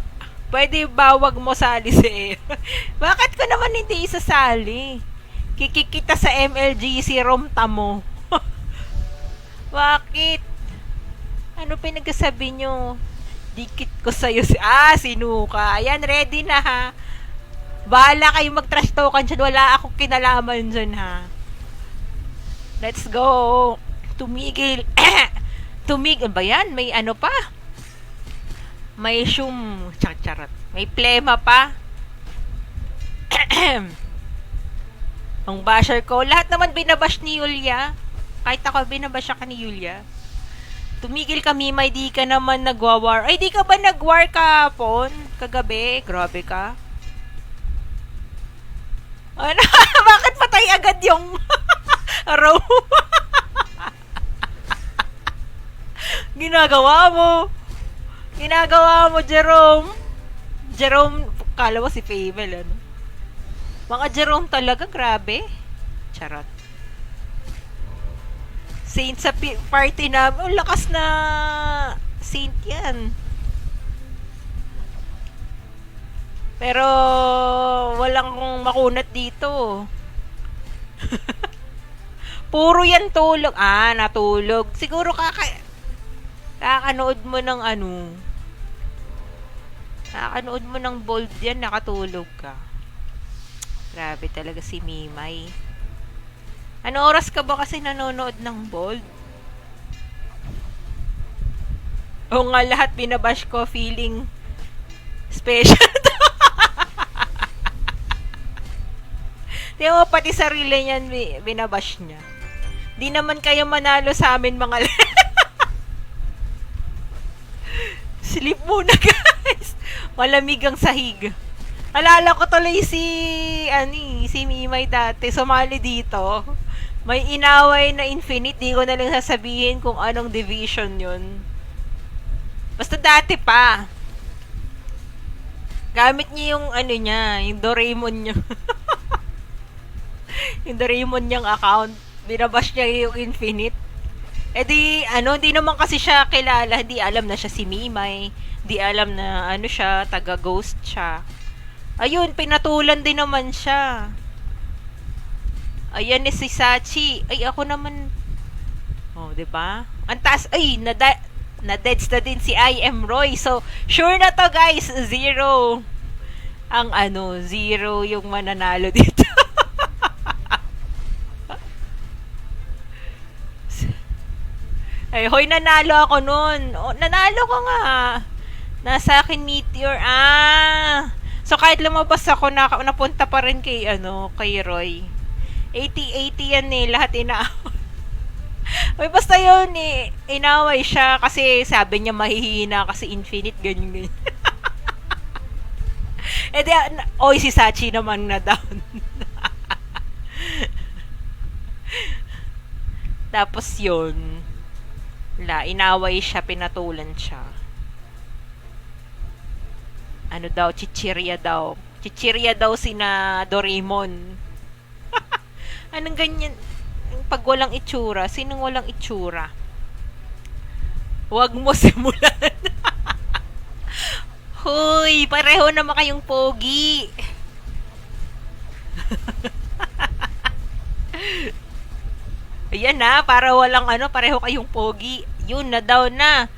Pwede ba wag mo sali si Bakit ko naman hindi isasali? Kikikita sa MLGC Romta mo. Bakit? Ano pinagsasabi nyo? Dikit ko sa'yo sinuka. Ayan, ready na ha. Bahala kayo mag-trash talkan dyan. Wala akong kinalaman dyan ha. Let's go. Tumigil. Tumigil ba yan? May ano pa? May charot. May plema pa. Ang basher ko. Lahat naman binabash ni Yulia. Kahit ako binabash ka ni Yulia. Tumigil kami, may di ka naman nagwa-war. Ay, di ka ba nag-war kahapon? Kagabi? Grabe ka. Ano? Bakit patay agad yung araw? Ginagawa mo, Jerome. Jerome, kala mo si Fable, ano? Mga Jerome talaga, grabe. Charot. Saint sa party na, lakas na Saint yan. Pero walang makunat dito. Puro yan tulog. Natulog. Siguro kakanood mo ng ano. Kakanood mo ng bold yan, nakatulog ka. Grabe talaga si Mimay. Ano oras ka ba kasi nanonood ng bold? O nga, lahat binabash ko, feeling special. Di mo, pati sarili niyan binabash niya. Di naman kayo manalo sa amin mga Sleep muna, guys. Malamig ang sahig. Alala ko tuloy si Mimay dati. Sumali dito. May inaway na Infinite. Di ko na lang sasabihin kung anong division yun. Basta dati pa. Gamit niya yung ano niya, yung Doraemon niya. Yung Doraemon niyang account. Binabash niya yung Infinite. Di naman kasi siya kilala. Di alam na siya si Mimay. Di alam na siya, taga-ghost siya. Ayun, pinatulan din naman siya. Ayan si Sachi. Ay, ako naman. Oh, 'di ba? Ang taas. Ay, na-deads na din si I am Roy. So, sure na to, guys. 0. Ang 0 yung mananalo dito. Ay, hoy, nanalo ako nun. Nanalo ko nga. Nasa akin Meteor. So, kahit lumabas ako, napunta pa rin kay Roy. 80-80 yan lahat inaaway. Uy, basta yun inaway siya kasi sabi niya mahihina kasi Infinite, ganyan. Si Sachi naman na down. Tapos yun, inaway siya, pinatulan siya. Chichirya daw. Chichirya daw sina Doraemon. Anong ganyan? Pag walang itsura, sinong walang itsura? Huwag mo simulan. Hoy, pareho naman kayong pogi. Ayan na, para walang pareho kayong pogi. Yun, na down na.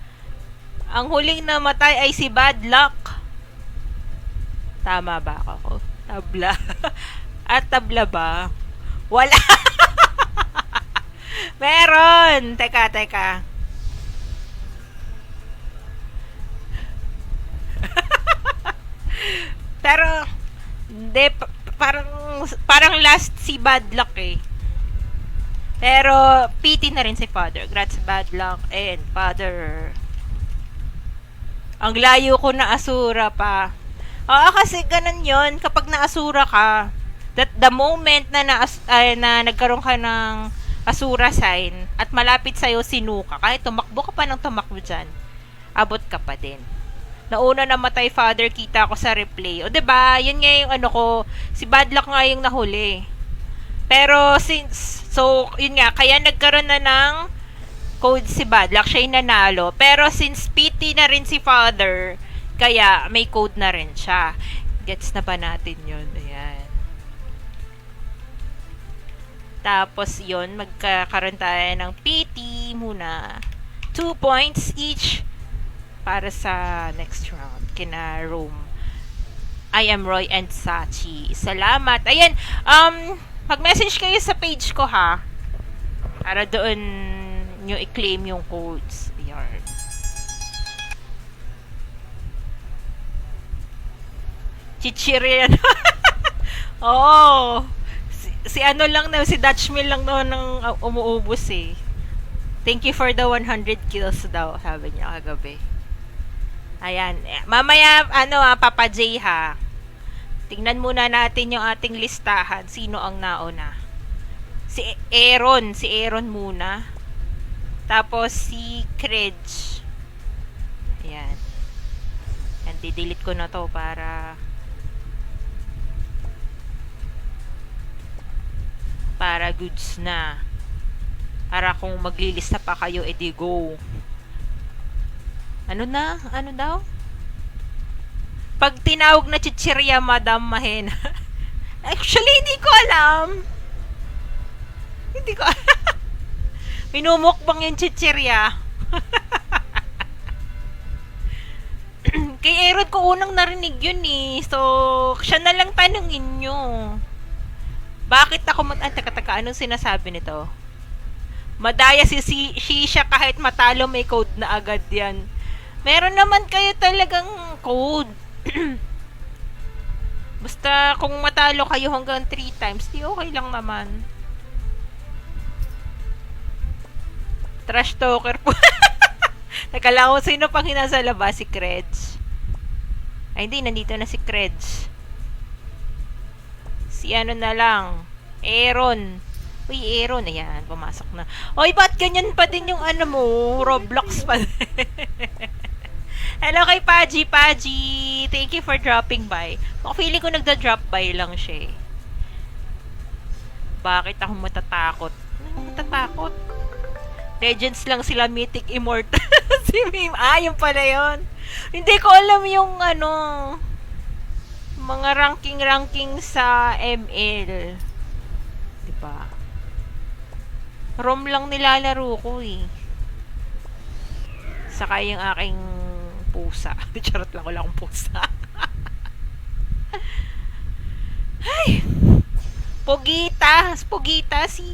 Ang huling namatay ay si Bad Luck. Tama ba ako? Tabla. At tabla ba? Wala. Meron. Teka. Pero, hindi, parang last si Bad Luck eh. Pero, pity na rin si Father. Congrats, Bad Luck and Father. Ang layo ko na asura pa. Oo, kasi ganun yon kapag naasura ka, that the moment na, na nagkaroon ka ng asura sign at malapit sa'yo sinuka, kahit tumakbo ka pa ng tumakbo dyan, abot ka pa din. Nauna namatay Father, kita ko sa replay. O, diba? Yun nga yung ano ko, si Bad Luck nga yung nahuli. Pero, yun nga, kaya nagkaroon na ng code si Bad Luck, siya yung nanalo. Pero, since PT na rin si Father, kaya may code na rin siya. Gets na ba natin yun? Ayan. Tapos, yun, magkakaroon tayo ng PT muna. 2 points each para sa next round. Kina Rome. I am Roy and Sachi. Salamat. Ayan, mag-message kayo sa page ko ha. Para doon nyo i-claim yung codes. Ayan. Chichirian. Oo. Si ano lang na, si Dutch Mill lang noon ng umuubos eh. Thank you for the 100 kills daw, sabi niya kagabi. Ayan. Mamaya, Papa J ha. Tingnan muna natin yung ating listahan. Sino ang nauna? Si Aaron muna. Tapos si Credge. Ayan. And didelete ko na to para goods na. Para kung maglilista pa kayo, edi go. Ano daw? Pag tinawag na chichirya, Madam Mahena. Actually, hindi ko alam. Minumukbang yung chichirya. Kay Aaron ko unang narinig yun eh. So, siya na lang tanungin nyo. Bakit ako teka, anong sinasabi nito? Madaya si Shisha kahit matalo may code na agad yan. Meron naman kayo talagang code. Basta kung matalo kayo hanggang 3 times, di okay lang naman. Trash talker po. Nakala ko sino pang hinasa labas, si Credge. Ay hindi, nandito na si Credge. Si ano na lang, Aaron. Uy, Aaron, ayan, pumasok na. Oy, ba't ganyan pa din yung mo, Roblox pa din. Hello kay Paji. Thank you for dropping by. Feeling ko nagda-drop by lang siya eh. Bakit ako matatakot? Matatakot? Legends lang sila, Mythic Immortal. Si Meme. Yung pala yun. Hindi ko alam yung mga ranking sa ML. Diba? ROM lang nilalaro ko eh. Saka yung aking pusa. Charot lang, wala akong pusa. Ay! Pogita si...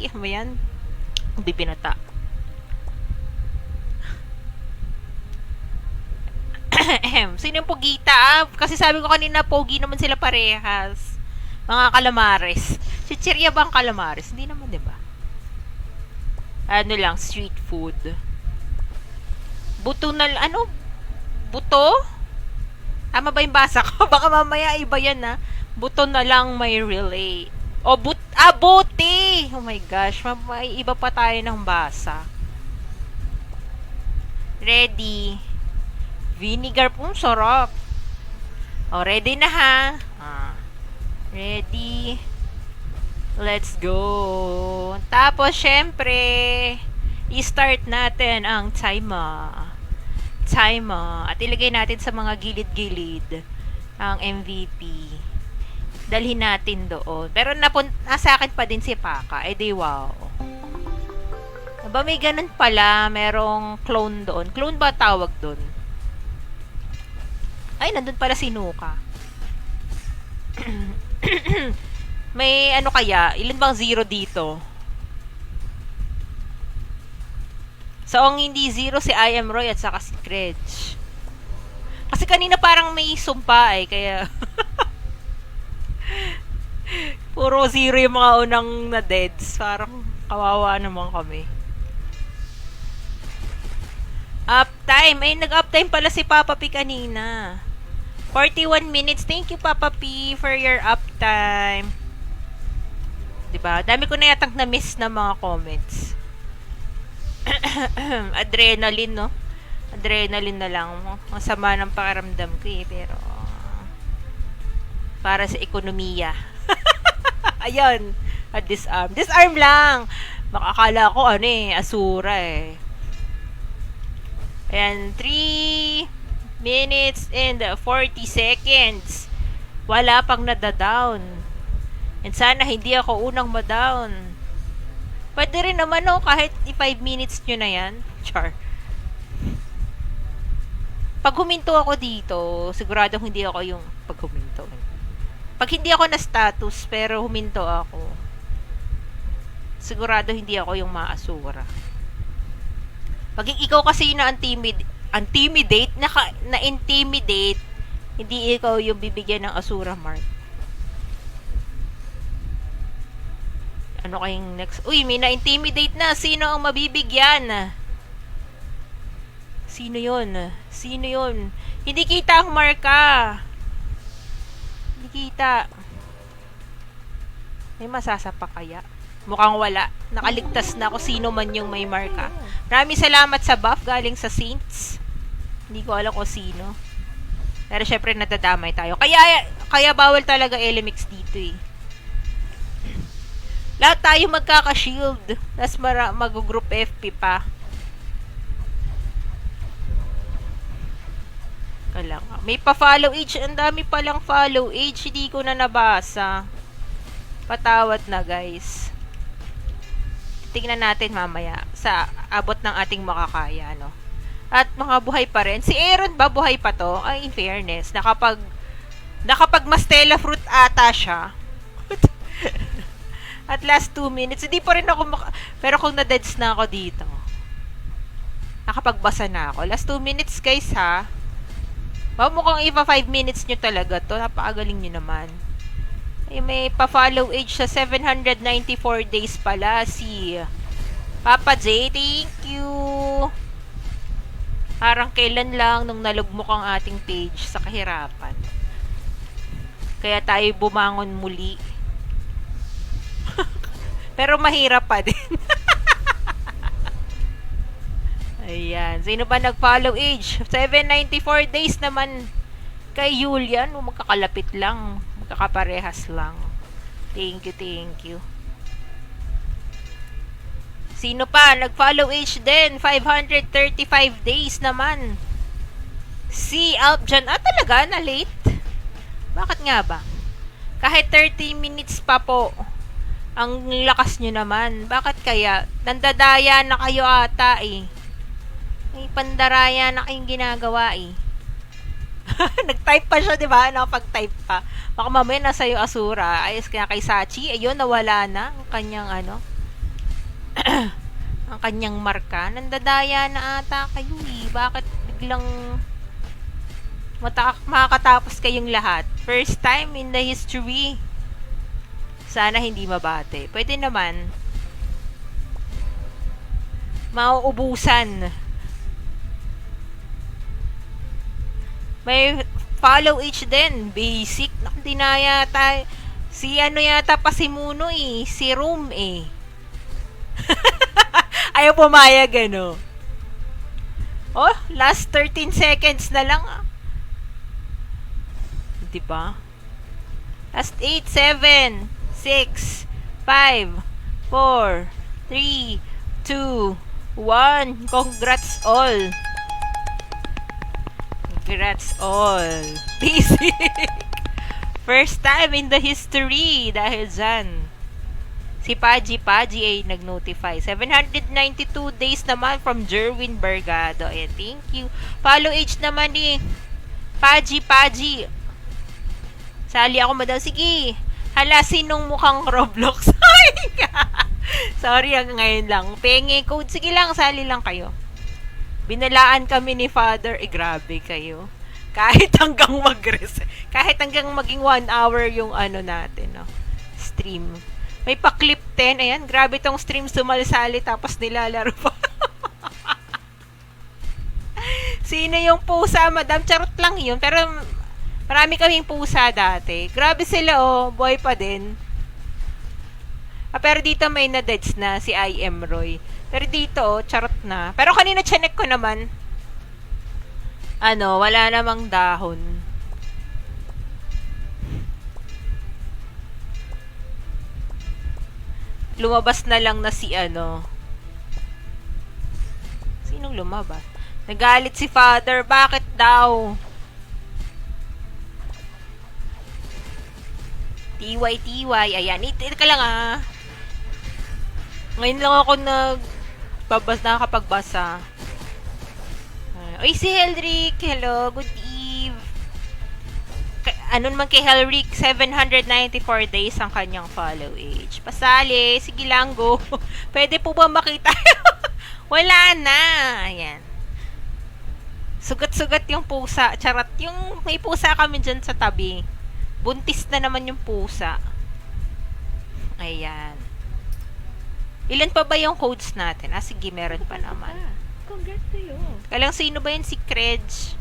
Ano ba yan? Hindi binata. Sino yung Pogita? Kasi sabi ko kanina, Pogi naman sila parehas. Mga kalamares. Chichirya ba ang kalamares? Hindi naman, diba? Ano lang, street food. Buto na, Buto? Tama ba yung basa ko? Baka mamaya iba yan, ha? Buto na lang may relay. O, buti! Oh my gosh, may iba pa tayo ng basa. Ready. Vinegar po, sarap. O, ready na ha? Ready. Let's go. Tapos, syempre, i-start natin ang timer. At ilagay natin sa mga gilid-gilid ang MVP. Dalhin natin doon. Pero nasa akin pa din si Paka. Eh di wow. Aba, may ganun pala. Merong clone doon. Clone ba tawag doon? Ay, nandun pala si Nuka. May ano kaya? Ilan bang zero dito? So, ang hindi zero si I Am Roy at saka si Kredge. Kasi kanina parang may sumpa eh, kaya puro zero yung mga unang na deads. Parang kawawa naman kami. Uptime. Ay, nag-uptime pala si Papa P kanina. 41 minutes. Thank you, Papa P, for your uptime. Diba? Dami ko na yatang na-miss na mga comments. Adrenaline, no? Adrenaline na lang. Masama ng pakiramdam ko eh, pero para sa ekonomiya. Ayun. Disarm. Disarm lang! Makakala ko ano eh, Asura eh. Ayan, 3 minutes and 40 seconds. Wala pang nadadown. And sana hindi ako unang madown. Pwede rin naman no, kahit 5 minutes nyo na yan. Char. Pag huminto ako dito, sigurado hindi ako yung pag huminto. Pag hindi ako na status, pero huminto ako, sigurado hindi ako yung maasura. Pag ikaw kasi na intimidate, hindi ikaw yung bibigyan ng asura mark. Ano kayong next? Uy, may na-intimidate na. Sino ang mabibigyan? Sino yun? Sino yun? Hindi kita ang marka. Hindi kita. May masasapa kaya? Mukhang wala. Nakaligtas na ako sino man yung may marka. Maraming salamat sa buff galing sa Saints. Hindi ko alam kung sino. Pero syempre nadadamay tayo. Kaya bawal talaga Elemix dito eh. Lahat tayo magkaka-shield. Tapos mag-group FP pa. Kailang. May pa-follow age. Ang dami palang follow age. Hindi ko na nabasa. Patawad na guys. Tingnan natin mamaya. Sa abot ng ating makakaya. No? At mga buhay pa rin. Si Aaron ba buhay pa to? Ay, in fairness. Nakapag Mastella fruit ata siya. At last 2 minutes, hindi pa rin ako pero kung na-deads na ako dito, nakapagbasa na ako. Last 2 minutes guys ha. Mukhang iba 5 minutes nyo talaga to. Napakagaling nyo naman. Ay, may pa-follow age sa 794 days pala si Papa J. Thank you. Parang kailan lang nung nalugmok ang ating page sa kahirapan. Kaya tayo bumangon muli. Pero mahirap pa din. Ayan. Sino ba nag-follow age? 794 days naman kay Julian. Magkakalapit lang. Magkakaparehas lang. Thank you, thank you. Sino pa? Nag-follow age din. 535 days naman. Si Alpjan. Talaga? Na late? Bakit nga ba? Kahit 30 minutes pa po. Ang lakas nyo naman. Bakit kaya? Nandadaya na kayo ata eh. May pandaraya na kayong ginagawa eh. Nag-type pa siya, di ba? Nakapag-type pa. Baka mamaya nasa iyo Asura. Ayos kaya kay Sachi. Ayun, nawala na. Ang kanyang ano. Ang kanyang marka. Nandadaya na ata kayo eh. Bakit biglang makakatapos kayong lahat? First time in the history. Sana hindi mabate. Pwede naman. Mauubusan. May follow age din. Basic. Hindi na yata. Si ano yata pa si Muno eh. Si Room eh. Ayaw pumayag ano. Oh, last 13 seconds na lang. Diba? Last 8, 7, 6, 5, 4, 3, 2, 1. Congrats all. Congrats all. Basic. First time in the history. Dahil dyan. Si Paji ay nag-notify. 792 days naman from Jerwin Bergado. Ayan, thank you. Follow age naman ni Paji. Sali ako madam. Sige. Hala, sinong mukhang Roblox? Sorry, ngayon lang. Penge code. Sige lang, sali lang kayo. Binalaan kami ni Father. Grabe kayo. Kahit hanggang kahit hanggang maging 1 hour yung natin, no? Stream. May pa-clip 10. Ayan, grabe tong stream sumalsali tapos nilalaro pa. Sino yung pusa, madam? Charot lang yun. Pero marami kaming pusa dati. Grabe sila, oh. Boy pa din. Pero dito may na-deads na si I.M. Roy. Pero dito, oh, charot na. Pero kanina chinek ko naman. Wala namang dahon. Lumabas na lang na si Sinong lumabas? Nagalit si Father. Bakit daw? TY. Ayan. Ito ka lang Ngayon lang ako nakakapagbasa. Oy, si Helric. Hello. Good eve. Ano naman kay Helric? 794 days ang kanyang follow age. Pasali. Sige lang, go. Pwede po ba makita? Wala na. Ayan. Sugat-sugat yung pusa. Charot. Yung may pusa kami dyan sa tabi. Buntis na naman yung pusa. Ayan. Ilan pa ba yung codes natin? Sige, meron pa naman. Congrats sa'yo. Kalang sino ba yun? Si Krej.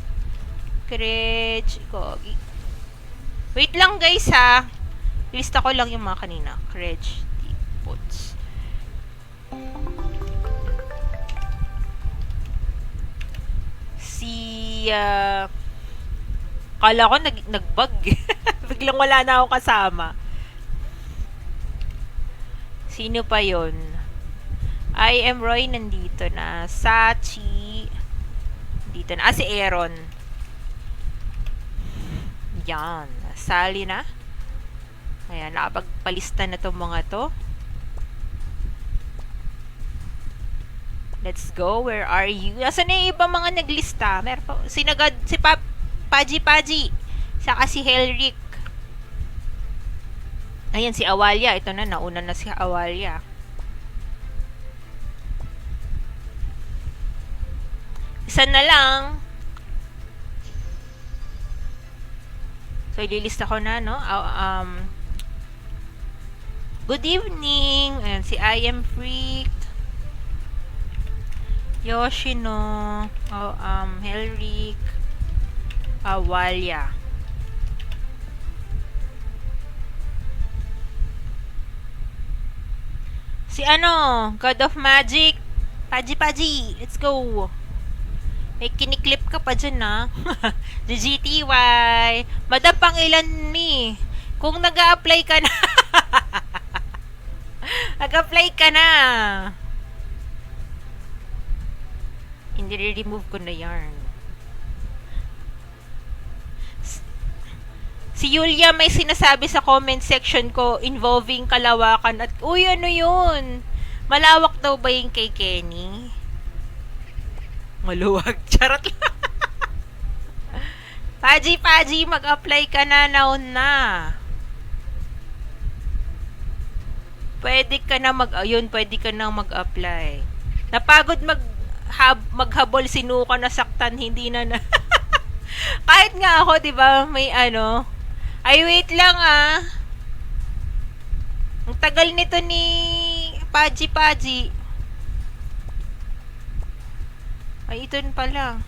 Kogi. Wait lang guys Lista ko lang yung mga kanina. Krej. Puts. Kala ko nag-bug. Biglang wala na ako kasama. Sino pa yon? I.M. Roy nandito na. Sachi. Dito na. Si Aaron. Yan. Sali na. Ayan. Nakapagpalista na itong mga to. Let's go. Where are you? Asan na yung ibang mga naglista? Meron pa. Si Paji. Saka si Helric. Ayan, si Awalia. Ito na. Nauna na si Awalia. Isa na lang. So, ililista ko na, no? Good evening. Ayan, si I Am Freak. Yoshino. Helric. Awalia. Si God of Magic. Paji. Let's go. May kiniklip ka pa dyan, GGTY. Madam, pang ilan ni? Kung nag-a-apply ka na. Nag-apply ka na. Hindi re-remove ko na yarn. Si Yulia may sinasabi sa comment section ko involving Kalawakan at uy, ano yun? Malawak daw ba yung kay Kenny? Maluwag. Charot lang. Paji, mag-apply ka na na. Pwede ka na mag-apply. Napagod maghabol, sinuka na saktan, hindi na. Kahit nga ako, 'di ba, may Ay, wait lang Ang tagal nito ni Paji. Ay, ito pala.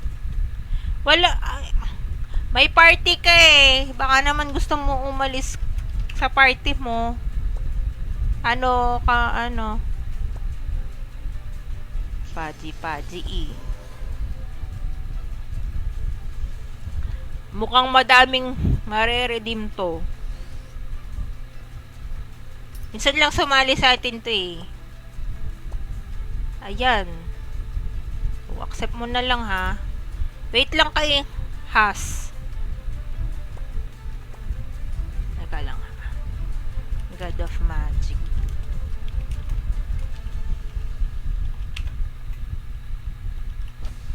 Wala. May party ka eh. Baka naman gusto mo umalis sa party mo. Paji. Mukhang madaming mare-redeem to. Minsan lang sumali sa atin to eh. Ayan. Accept mo na lang ha. Wait lang kay Has. Teka lang ha. God of Magic.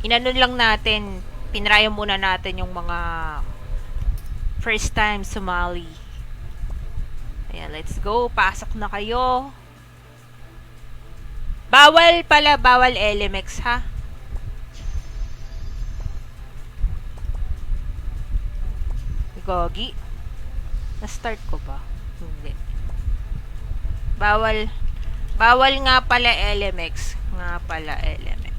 inano lang natin, pinraya muna natin yung mga first time sumali. Ayan, let's go. Pasok na kayo. Bawal pala, bawal LMX ha. Gogi. Na-start ko ba? Hindi. Bawal nga pala LMX. Nga pala LMX.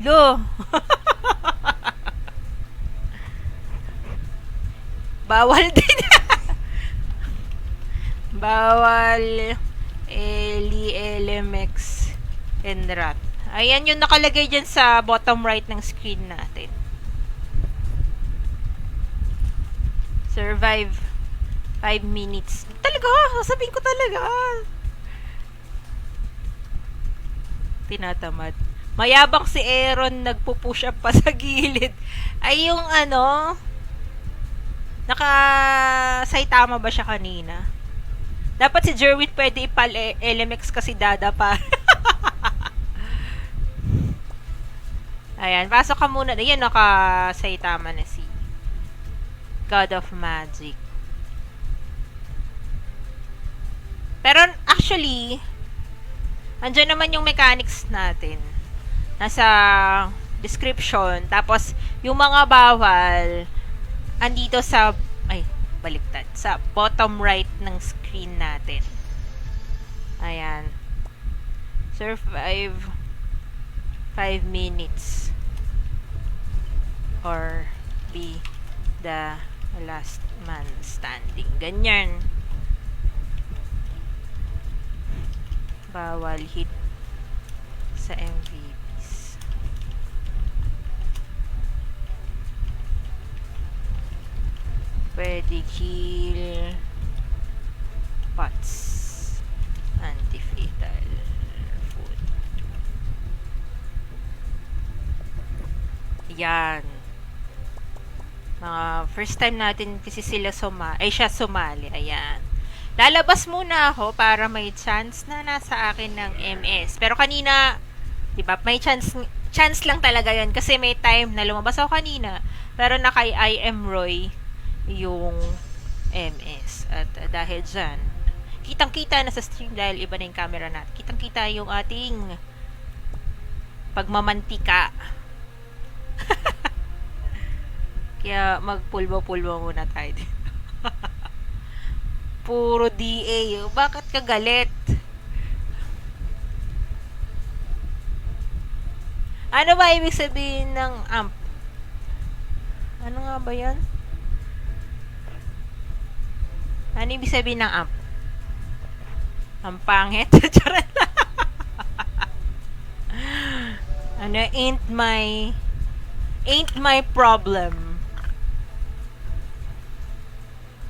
Lo! Bawal din. Bawal LMX and rat. Ayan yung nakalagay dyan sa bottom right ng screen natin. Survive 5 minutes. Talaga, sasabihin ko talaga. Tinatamad. Mayabang si Aaron, nagpo-push up pa sa gilid. Ay yung ano, Saitama ba siya kanina? Dapat si Jerwin pwede ipal LMX kasi dada pa. Ayan, pasok ka muna. Ayan, Saitama na si God of Magic. Pero actually, andyan naman yung mechanics natin. Nasa description. Tapos, yung mga bawal, andito sa, baliktad. Sa bottom right ng screen natin. Ayan. Survive 5 minutes. Or be the last man standing. Ganyan. Bawal hit sa MVPs. Pwede kill pots. Anti-fatal food. Yan. Mga first time natin kasi sila siya sumali. Ayan. Lalabas muna ako para may chance na nasa akin ng MS. Pero kanina, di ba, may chance lang talaga yan kasi may time na lumabas ako kanina. Pero kay I am Roy yung MS. At dahil dyan, kitang-kita na sa stream dahil iba na yung camera natin. Kitang-kita yung ating pagmamantika. Kaya magpulbo-pulbo muna tayo din. Puro DA. Bakit ka galit? Ano ba ibig sabihin ng amp? Ano nga ba yan? Ano ibig sabihin ng amp? Ang pangit? Charot lang. Ano, ain't my problem.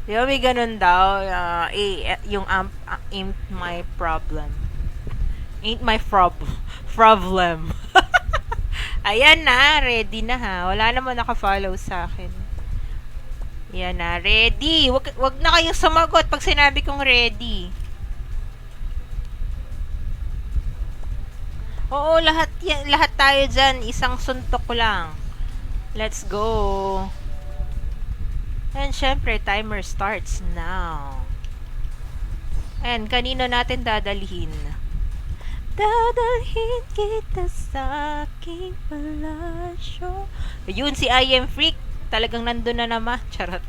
Di ba may ganun daw? Yung amp, ain't my problem. Ain't my problem. Ayan na, ready na ha. Wala naman naka-follow sa akin. Ayan na, ready. Wag na kayong sumagot pag sinabi kong ready. Oo, lahat tayo dyan. Isang suntok lang. Let's go. And syempre, timer starts now. And kanino natin dadalhin? Dadalhin kita sa aking palasyo. Ayun, si I Am Freak. Talagang nandun na naman. Charot.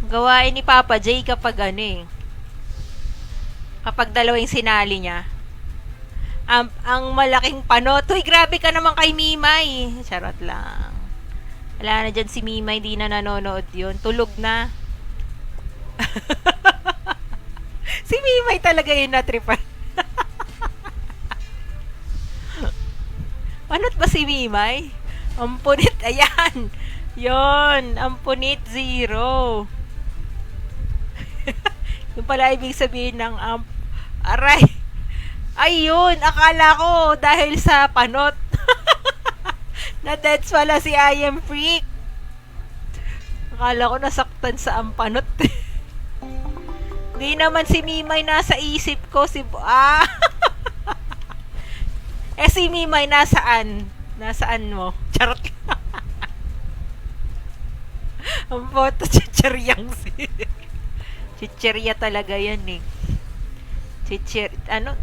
Gawain ni Papa J kapag kapag dalawa yung sinali niya. Ang malaking panot. Uy, grabe ka naman kay Mimay. Charot lang. Wala na dyan si Mimay, di na nanonood yun. Tulog na. Si Mimay talaga yun natripan. Panot ba si Mimay? Ampunit, ayan. Yon, ampunit 0. Yung pala ibig sabihin ng aray. Ayun, akala ko dahil sa panot. Na-deads pala si I Am Freak. Akala ko nasaktan sa ampanot. Hindi naman si Mimay nasa isip ko. Ah! Eh, si Mimay nasaan? Nasaan mo? Charot. Ang photo, chicheryang si... Chicherya talaga yan eh. Ano?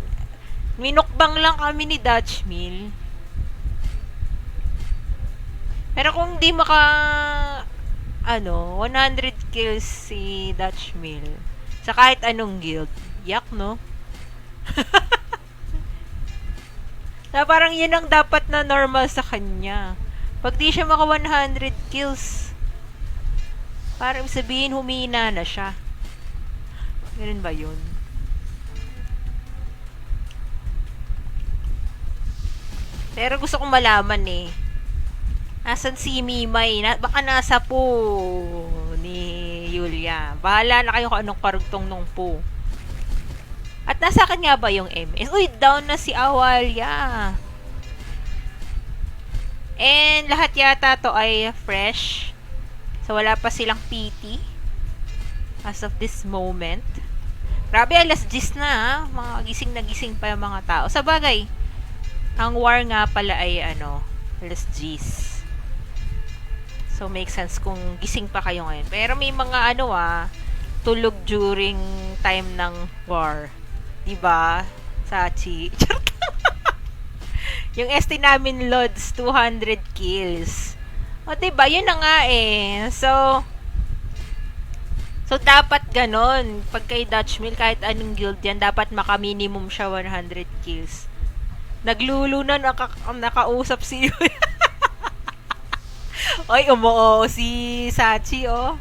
Minukbang lang kami ni Dutch Mill. Pero kung di 100 kills si Dutch Mill sa kahit anong guild, yak, no? Na parang yun ang dapat na normal sa kanya. Pag di siya maka 100 kills, parang sabihin humina na siya. Ganun ba yun? Pero gusto kong malaman eh. Asan si Mimay? Baka nasa po ni Yulia. Bahala na kayo kung anong karugtong nung po. At nasa akin nga ba yung MS? Uy, down na si Awalia. And lahat yata to ay fresh. So wala pa silang PT as of this moment. Grabe, alas 10 na ha. Mga gising na gising pa yung mga tao. Sa bagay, ang war nga pala ay alas 10. So make sense kung gising pa kayo ngayon. Pero may mga tulog during time ng war. Diba? Sachi. Yung ST namin Lods, 200 kills. O diba? Yun na nga eh. So dapat ganon. Pag kay Dutch Mill, kahit anong guild yan, dapat maka-minimum siya 100 kills. Naglulo na nakausap si Oy, umuo si Sachi, oh.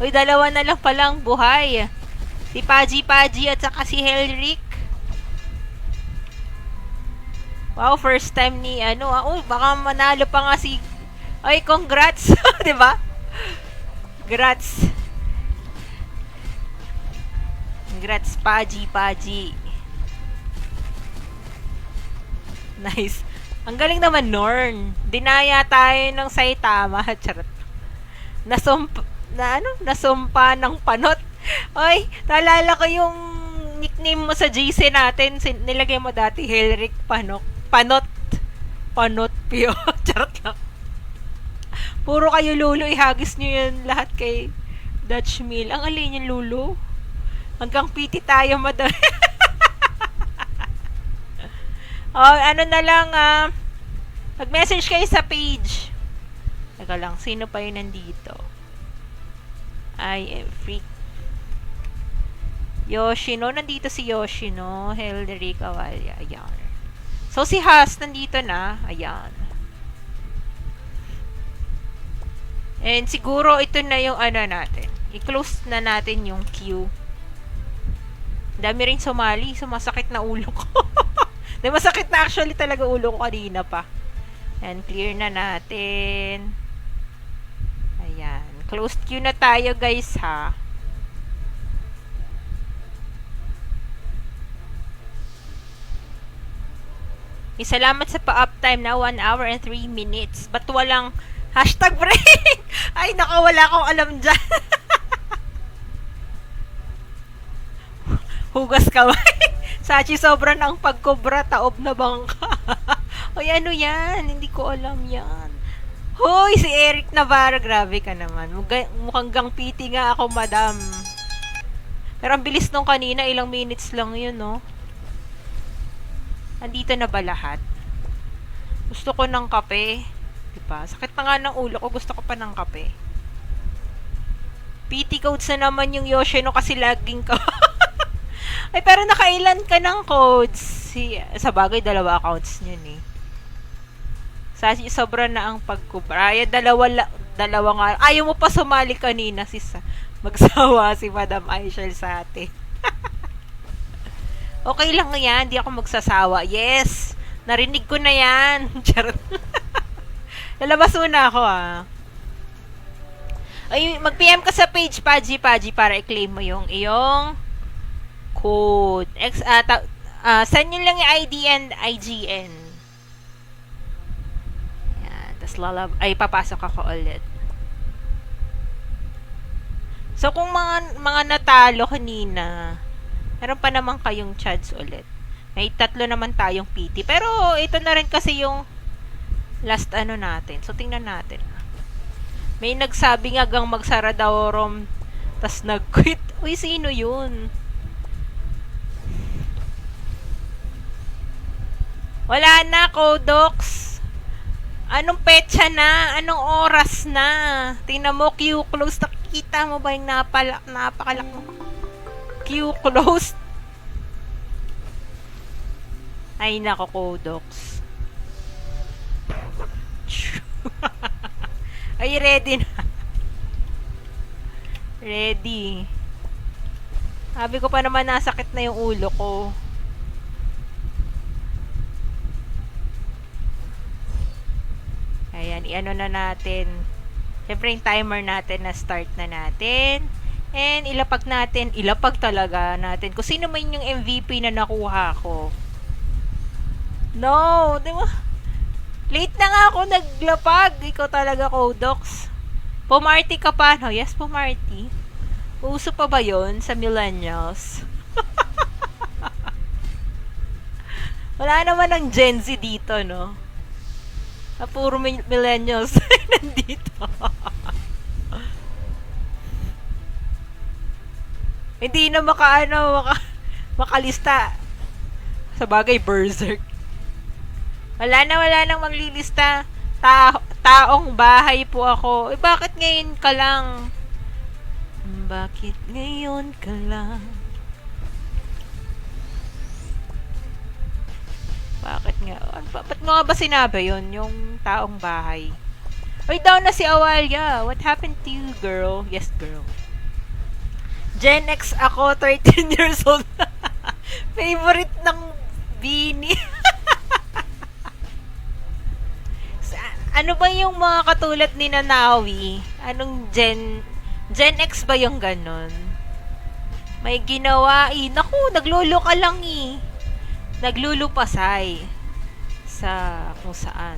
Oy, dalawa na lang palang buhay. Si Paji at saka si Helric. Wow, first time ni Uy, baka manalo pa nga si... Oy, congrats. Diba? Congrats. Congrats, Paji. Nice. Ang galing naman, Norn. Dinaya tayo ng Saitama. Charot. Nasumpa ng panot. Oy, naalala ko yung nickname mo sa GC natin. Nilagay mo dati, Helric Panot Pio. Charot lang. Puro kayo lulo. Ihagis nyo yun lahat kay Dutch Mill. Ang alin yung lulo. Hanggang PT tayo, madami. Na lang, mag-message kayo sa page. Teka lang, sino pa yun nandito? I am freak. Yoshino, nandito si Yoshino. Helric Awalia, ayan. So, si Has, nandito na. Ayan. And siguro, ito na yung natin. I-close na natin yung queue. Dami rin sumali. Sumasakit na ulo ko. Masakit na actually talaga ulo ko kanina pa. And clear na natin. Ayan. Closed queue na tayo, guys, ha. Salamat sa pa-uptime na 1 hour and 3 minutes. Ba't walang hashtag break? Ay, nakawala akong alam dyan. Hugas kamay. Sachi, sobrang ang pagkobra, taob na bangka. Ay, ano yan? Hindi ko alam yan. Hoy, si Eric Navarro, grabe ka naman. Mukhang gang PT nga ako, madam. Pero ang bilis nung kanina, ilang minutes lang yun, no? Andito na ba lahat? Gusto ko ng kape. Diba? Sakit na nga ng ulo ko, gusto ko pa ng kape. PT codes na naman yung Yoshino kasi laging ka. Ay, pero nakailan ka ng codes? Sa bagay, 2 accounts niyan eh. Sobra na ang pagkubra. Ay, dalawa nga. Ayaw mo pa sumali kanina, sis. Magsawa si Madam Aishel sa ate. Okay lang yan, di ako magsasawa. Yes! Narinig ko na yan. Charot. Lalabas muna ako, Ay, mag-PM ka sa page, Paji, para i-claim mo yung iyong code. Send nyo lang yung ID and IGN. Yan. Tapos papasok ako ulit. So, kung mga natalo kanina, meron pa naman kayong chance ulit. May 3 naman tayong PT. Pero, ito na rin kasi yung last ano natin. So, tingnan natin. May nagsabi nga gang magsara daw rom, tas nag-quit. Uy, sino yun? Wala na, Kodox. Anong petsa na? Anong oras na? Tingnan mo, Q close. Nakikita mo ba yung napakalak mo? Q close. Ay, nako, Kodox. Ay, ready na. Ready. Sabi ko pa naman nasakit na yung ulo ko. Ayan, i-ano na natin. Siyempre yung timer natin na start na natin. And ilapag talaga natin. Kung sino man yung MVP na nakuha ko. No, di ba? Late na nga ako naglapag. Ikaw talaga, Kodox. Pumarty ka pa, no? Yes, pumarty. Uso pa ba yon sa millennials? Wala naman ng Gen Z dito, no? Puro millennials nandito. Hindi na makalista. Sa bagay, berserk. Wala nang maglilista. Taong bahay po ako. Bakit ngayon ka lang? Bakit ngayon ka lang? Bakit nga? Ba't mo nga ba sinabi yun? Yung taong bahay. Uy, down na si Awalia. What happened to you, girl? Yes, girl. Gen X ako, 13 years old. Favorite ng Bini. Ano ba yung mga katulad ni Nanawi? Anong Gen X ba yung ganon? May ginawa eh. Naku, naglolo ka lang eh. Naglulupasay sa kung saan.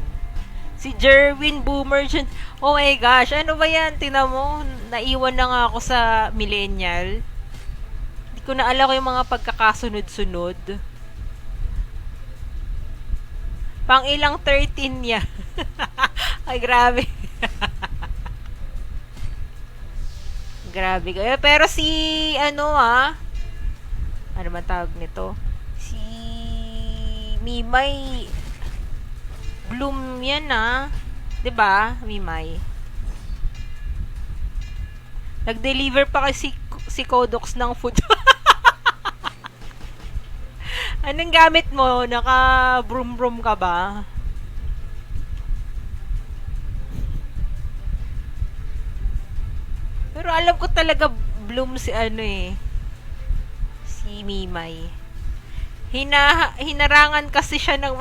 Si Jerwin Boomer dyan. Oh my gosh, ano ba yan? Tingnan mo, naiwan na nga ako sa millennial. Hindi ko na alam yung mga pagkakasunod-sunod. Pang ilang 13 niya. Ay, grabe. Grabe kayo. Pero si, ano man tawag nito? Si Mimay Bloom yan 'di ba? Mimay. Nag-deliver pa kasi si Kodox ng food. Anong gamit mo? Naka-broom ka ba? Pero alam ko talaga Bloom si si Mimay. Hinarangan kasi siya ng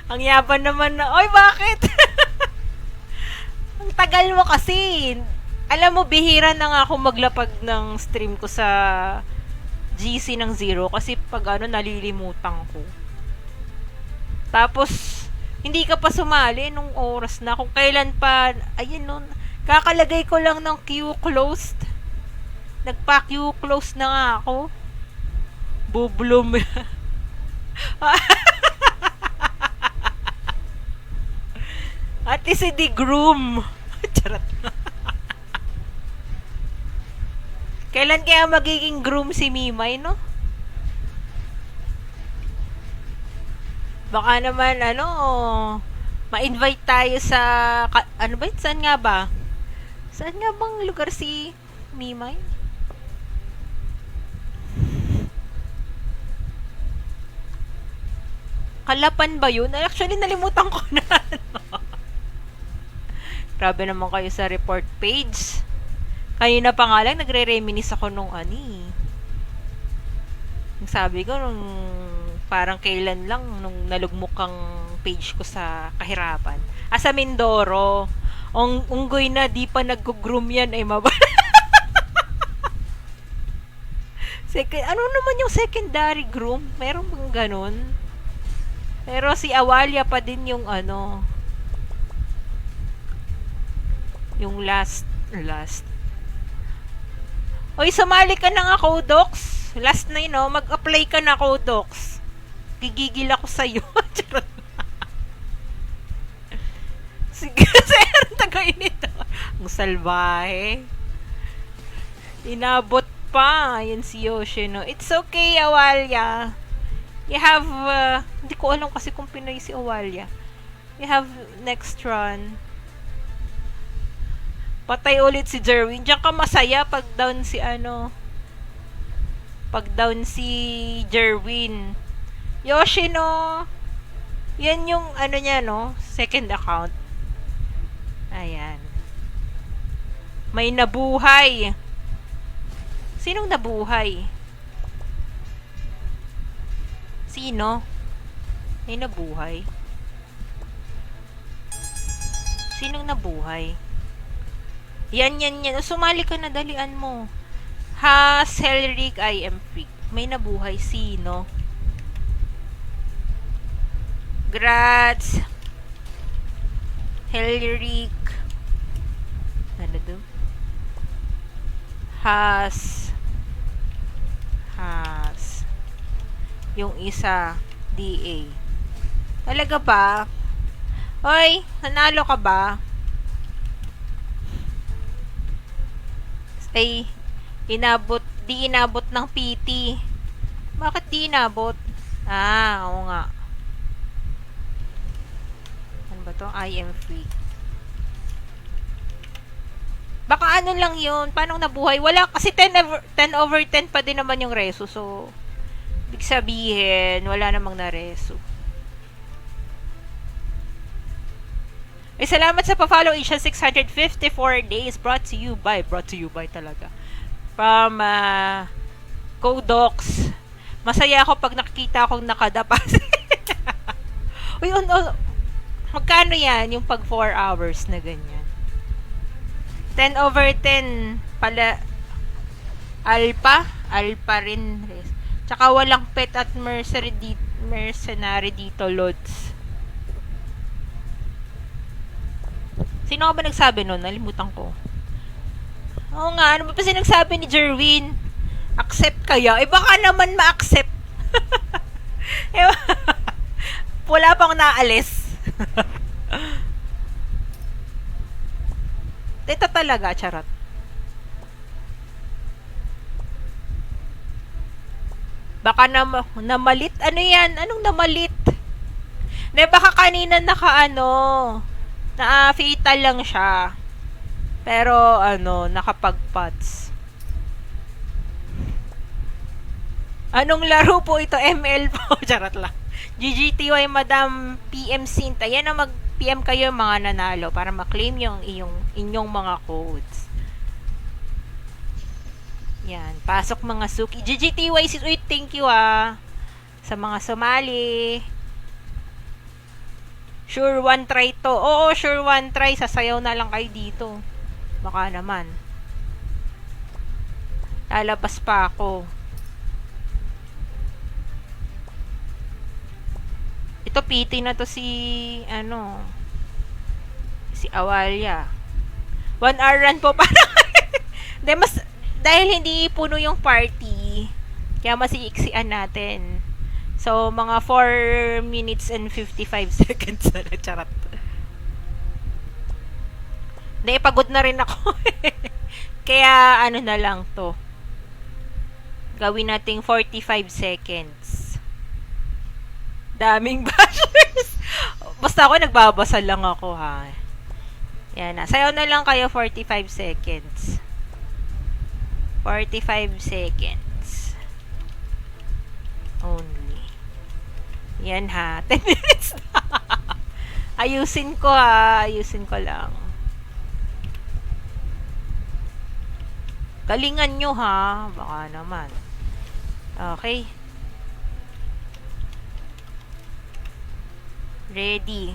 ang yaban naman na, oy, bakit? Ang tagal mo kasi. Alam mo, bihira na nga ako maglapag ng stream ko sa GC ng Zero kasi pag nalilimutan ko. Tapos, hindi ka pa sumali nung oras na. Kung kailan pa, ayun nun, kakalagay ko lang ng queue closed. Nagpa-queue close na nga ako. Bublum. At least hindi groom. Charot. Kailan kaya magiging groom si Mimay, no? Baka naman, ma-invite tayo sa, saan nga ba? Saan nga bang lugar si Mimay? Kalapan ba yun? Actually, nalimutan ko na. Grabe naman kayo sa report page. Kanina pa nga lang, nagre-reminis ako nung sabi ko, nung parang kailan lang, nung nalugmok ang page ko sa kahirapan. Sa Mindoro. Unggoy na, di pa nag-groom yan, ay ano naman yung secondary groom? Meron bang ganun? Pero si Awalia pa din yung Yung last. Oy, sumali ka na nga, Codox. Last na yun, oh. Mag-apply ka na, Codox. Gigigil ako sa'yo. Charot. Sige, sir. Tagainit. Ang salbahe. Inabot pa. Yan si Yoshino. It's okay, Awalia. You have, hindi ko alam kasi kung Pinoy si Awalia. You have next run. Patay ulit si Jerwin. Diyan ka masaya pag down si Pag down si Jerwin. Yoshino. Yan yung niya, no? Second account. Ayan. May nabuhay. Sinong nabuhay? Sino? May nabuhay. Sinong nabuhay? Yan. Sumali ka na, dalian mo. Ha, Selric, I am freak. May nabuhay. Sino? Grats. Helric. Ano do? Has. Yung isa, DA. Talaga ba? Hoy, nanalo ka ba? Ay, di inabot ng PT. Bakit di inabot? Oo nga. Ano ba to? I am free. Baka ano lang yun. Paano nabuhay? Wala, kasi 10 over 10 pa din naman yung reso. So, ibig sabihin, wala namang na-reso. Salamat sa pa-follow Asia 654 days brought to you by talaga. From Codox. Masaya ako pag nakikita akong nakadapa. Uy, magkano yan yung pag 4 hours na ganyan? 10 over 10 pala. Alpha rin. Tsaka walang pet at mercenary dito, Lods. Sino ba nagsabi nun? Nalimutan ko. Oo nga, ano ba nagsabi ni Jerwin? Accept kaya? Baka naman ma-accept. Wala pang naalis. Ito talaga, charot. Baka namalit. Ano yan? Anong namalit? Baka kanina fatal lang siya. Pero, nakapag-pots. Anong laro po ito? ML po. Charot lang. GGTY Madam PM Sinta. Yan ang mag-PM kayo mga nanalo para maklaim yung inyong mga codes. Yan. Pasok mga suki. GGTY sis. Uy, thank you sa mga sumali. Sure one try to. Oo, sure one try. Sasayaw na lang kayo dito. Baka naman. Lalabas pa ako. Ito PT na to si Awalia. 1 hour run po para. Dahil hindi puno yung party, kaya masiiksian natin. So, mga 4 minutes and 55 seconds na lang. Charot. Hindi, pagod na rin ako. Kaya, na lang to. Gawin nating 45 seconds. Daming bashers. Basta ako, nagbabasa lang ako, ha. Yan na. Sayaw na lang kayo 45 seconds. 45 seconds. Only. Yan ha. 10 minutes na. Ayusin ko lang. Galingan nyo ha. Baka naman. Okay. Ready.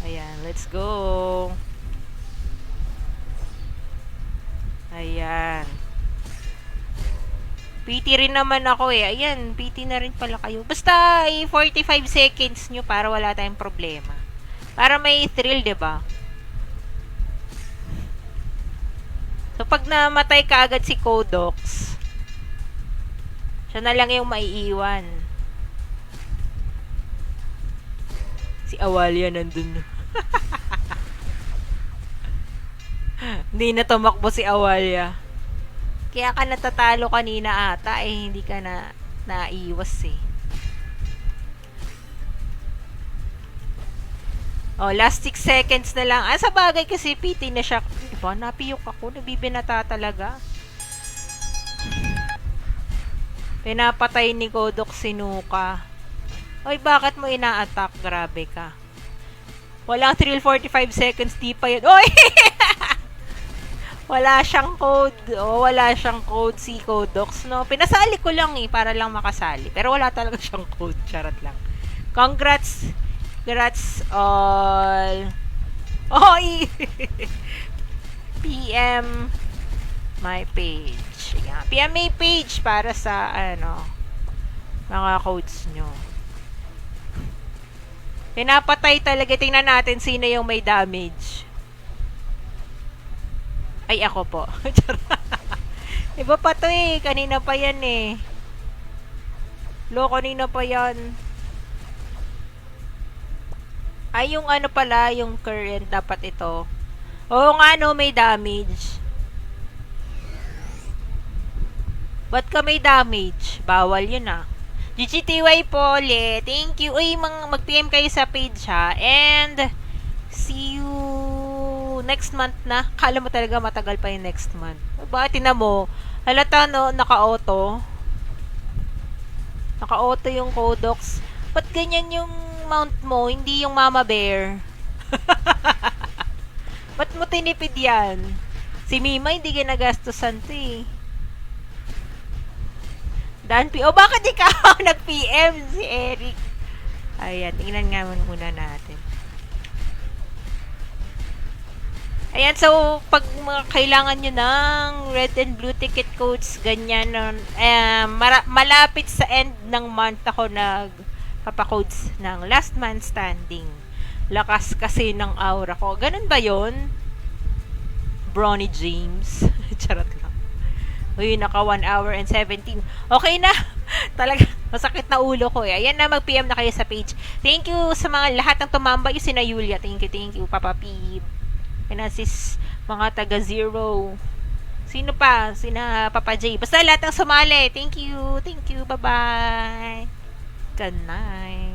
Ayan. Let's go. Ayan. PT rin naman ako Ayan, PT na rin pala kayo. Basta 45 seconds nyo para wala tayong problema. Para may thrill, 'di ba? So, pag namatay ka agad si Codox, siya na lang yung maiiwan. Si Awalia nandun. Hindi na tumakbo si Awalia. Kaya ka natatalo kanina ata, hindi ka na naiwas eh. Oh, last 6 seconds na lang. Sa bagay kasi PT na siya. Diba, napiyok ako. Nabibinata talaga. Pinapatay ni Kodok si Nuka. Oy, bakit mo ina-attack? Grabe ka. Walang thrill 45 seconds. Di pa yun. Oy! Wala siyang code. Wala siyang code si Codox, no? Pinasali ko lang para lang makasali. Pero wala talaga siyang code. Charot lang. Congrats. Congrats all. Oy! PM my page. Ayan. PM my page para sa, mga codes nyo. Pinapatay talaga. Tingnan natin sino yung may damage. Ay, ako po. Iba pa to Kanina pa yan kanina pa yan. Ay, yung pala, yung current, dapat ito. Oo nga, may damage. Ba't ka may damage? Bawal yun GGTY po, thank you. Uy, mag-PM kayo sa page and see you next month na. Kala mo talaga matagal pa yung next month. Bakit tinan mo? Halata naka-auto. Naka-auto yung Codox. Ba't ganyan yung mount mo? Hindi yung Mama Bear. Ba't mo tinipid yan? Si Mima hindi ginagastusan to Dan P. Bakit ikaw nag-PM si Eric? Ayan, tingnan nga muna natin. Ayan, so, pag kailangan nyo ng red and blue ticket codes, ganyan, malapit sa end ng month ako nagpapacodes ng last man standing. Lakas kasi ng aura ko. Ganun ba yon? Bronny James. Charot lang. Uy, naka 1 hour and 17. Okay na. Talaga, masakit na ulo ko Ayan na, mag-PM na kayo sa page. Thank you sa mga lahat ng tumambay. Yung sina Yulia. Thank you, Papa P. Sis, mga taga Zero. Sino pa? Sina Papa J. Basta lahat ng sumali. Thank you. Bye-bye. Good night.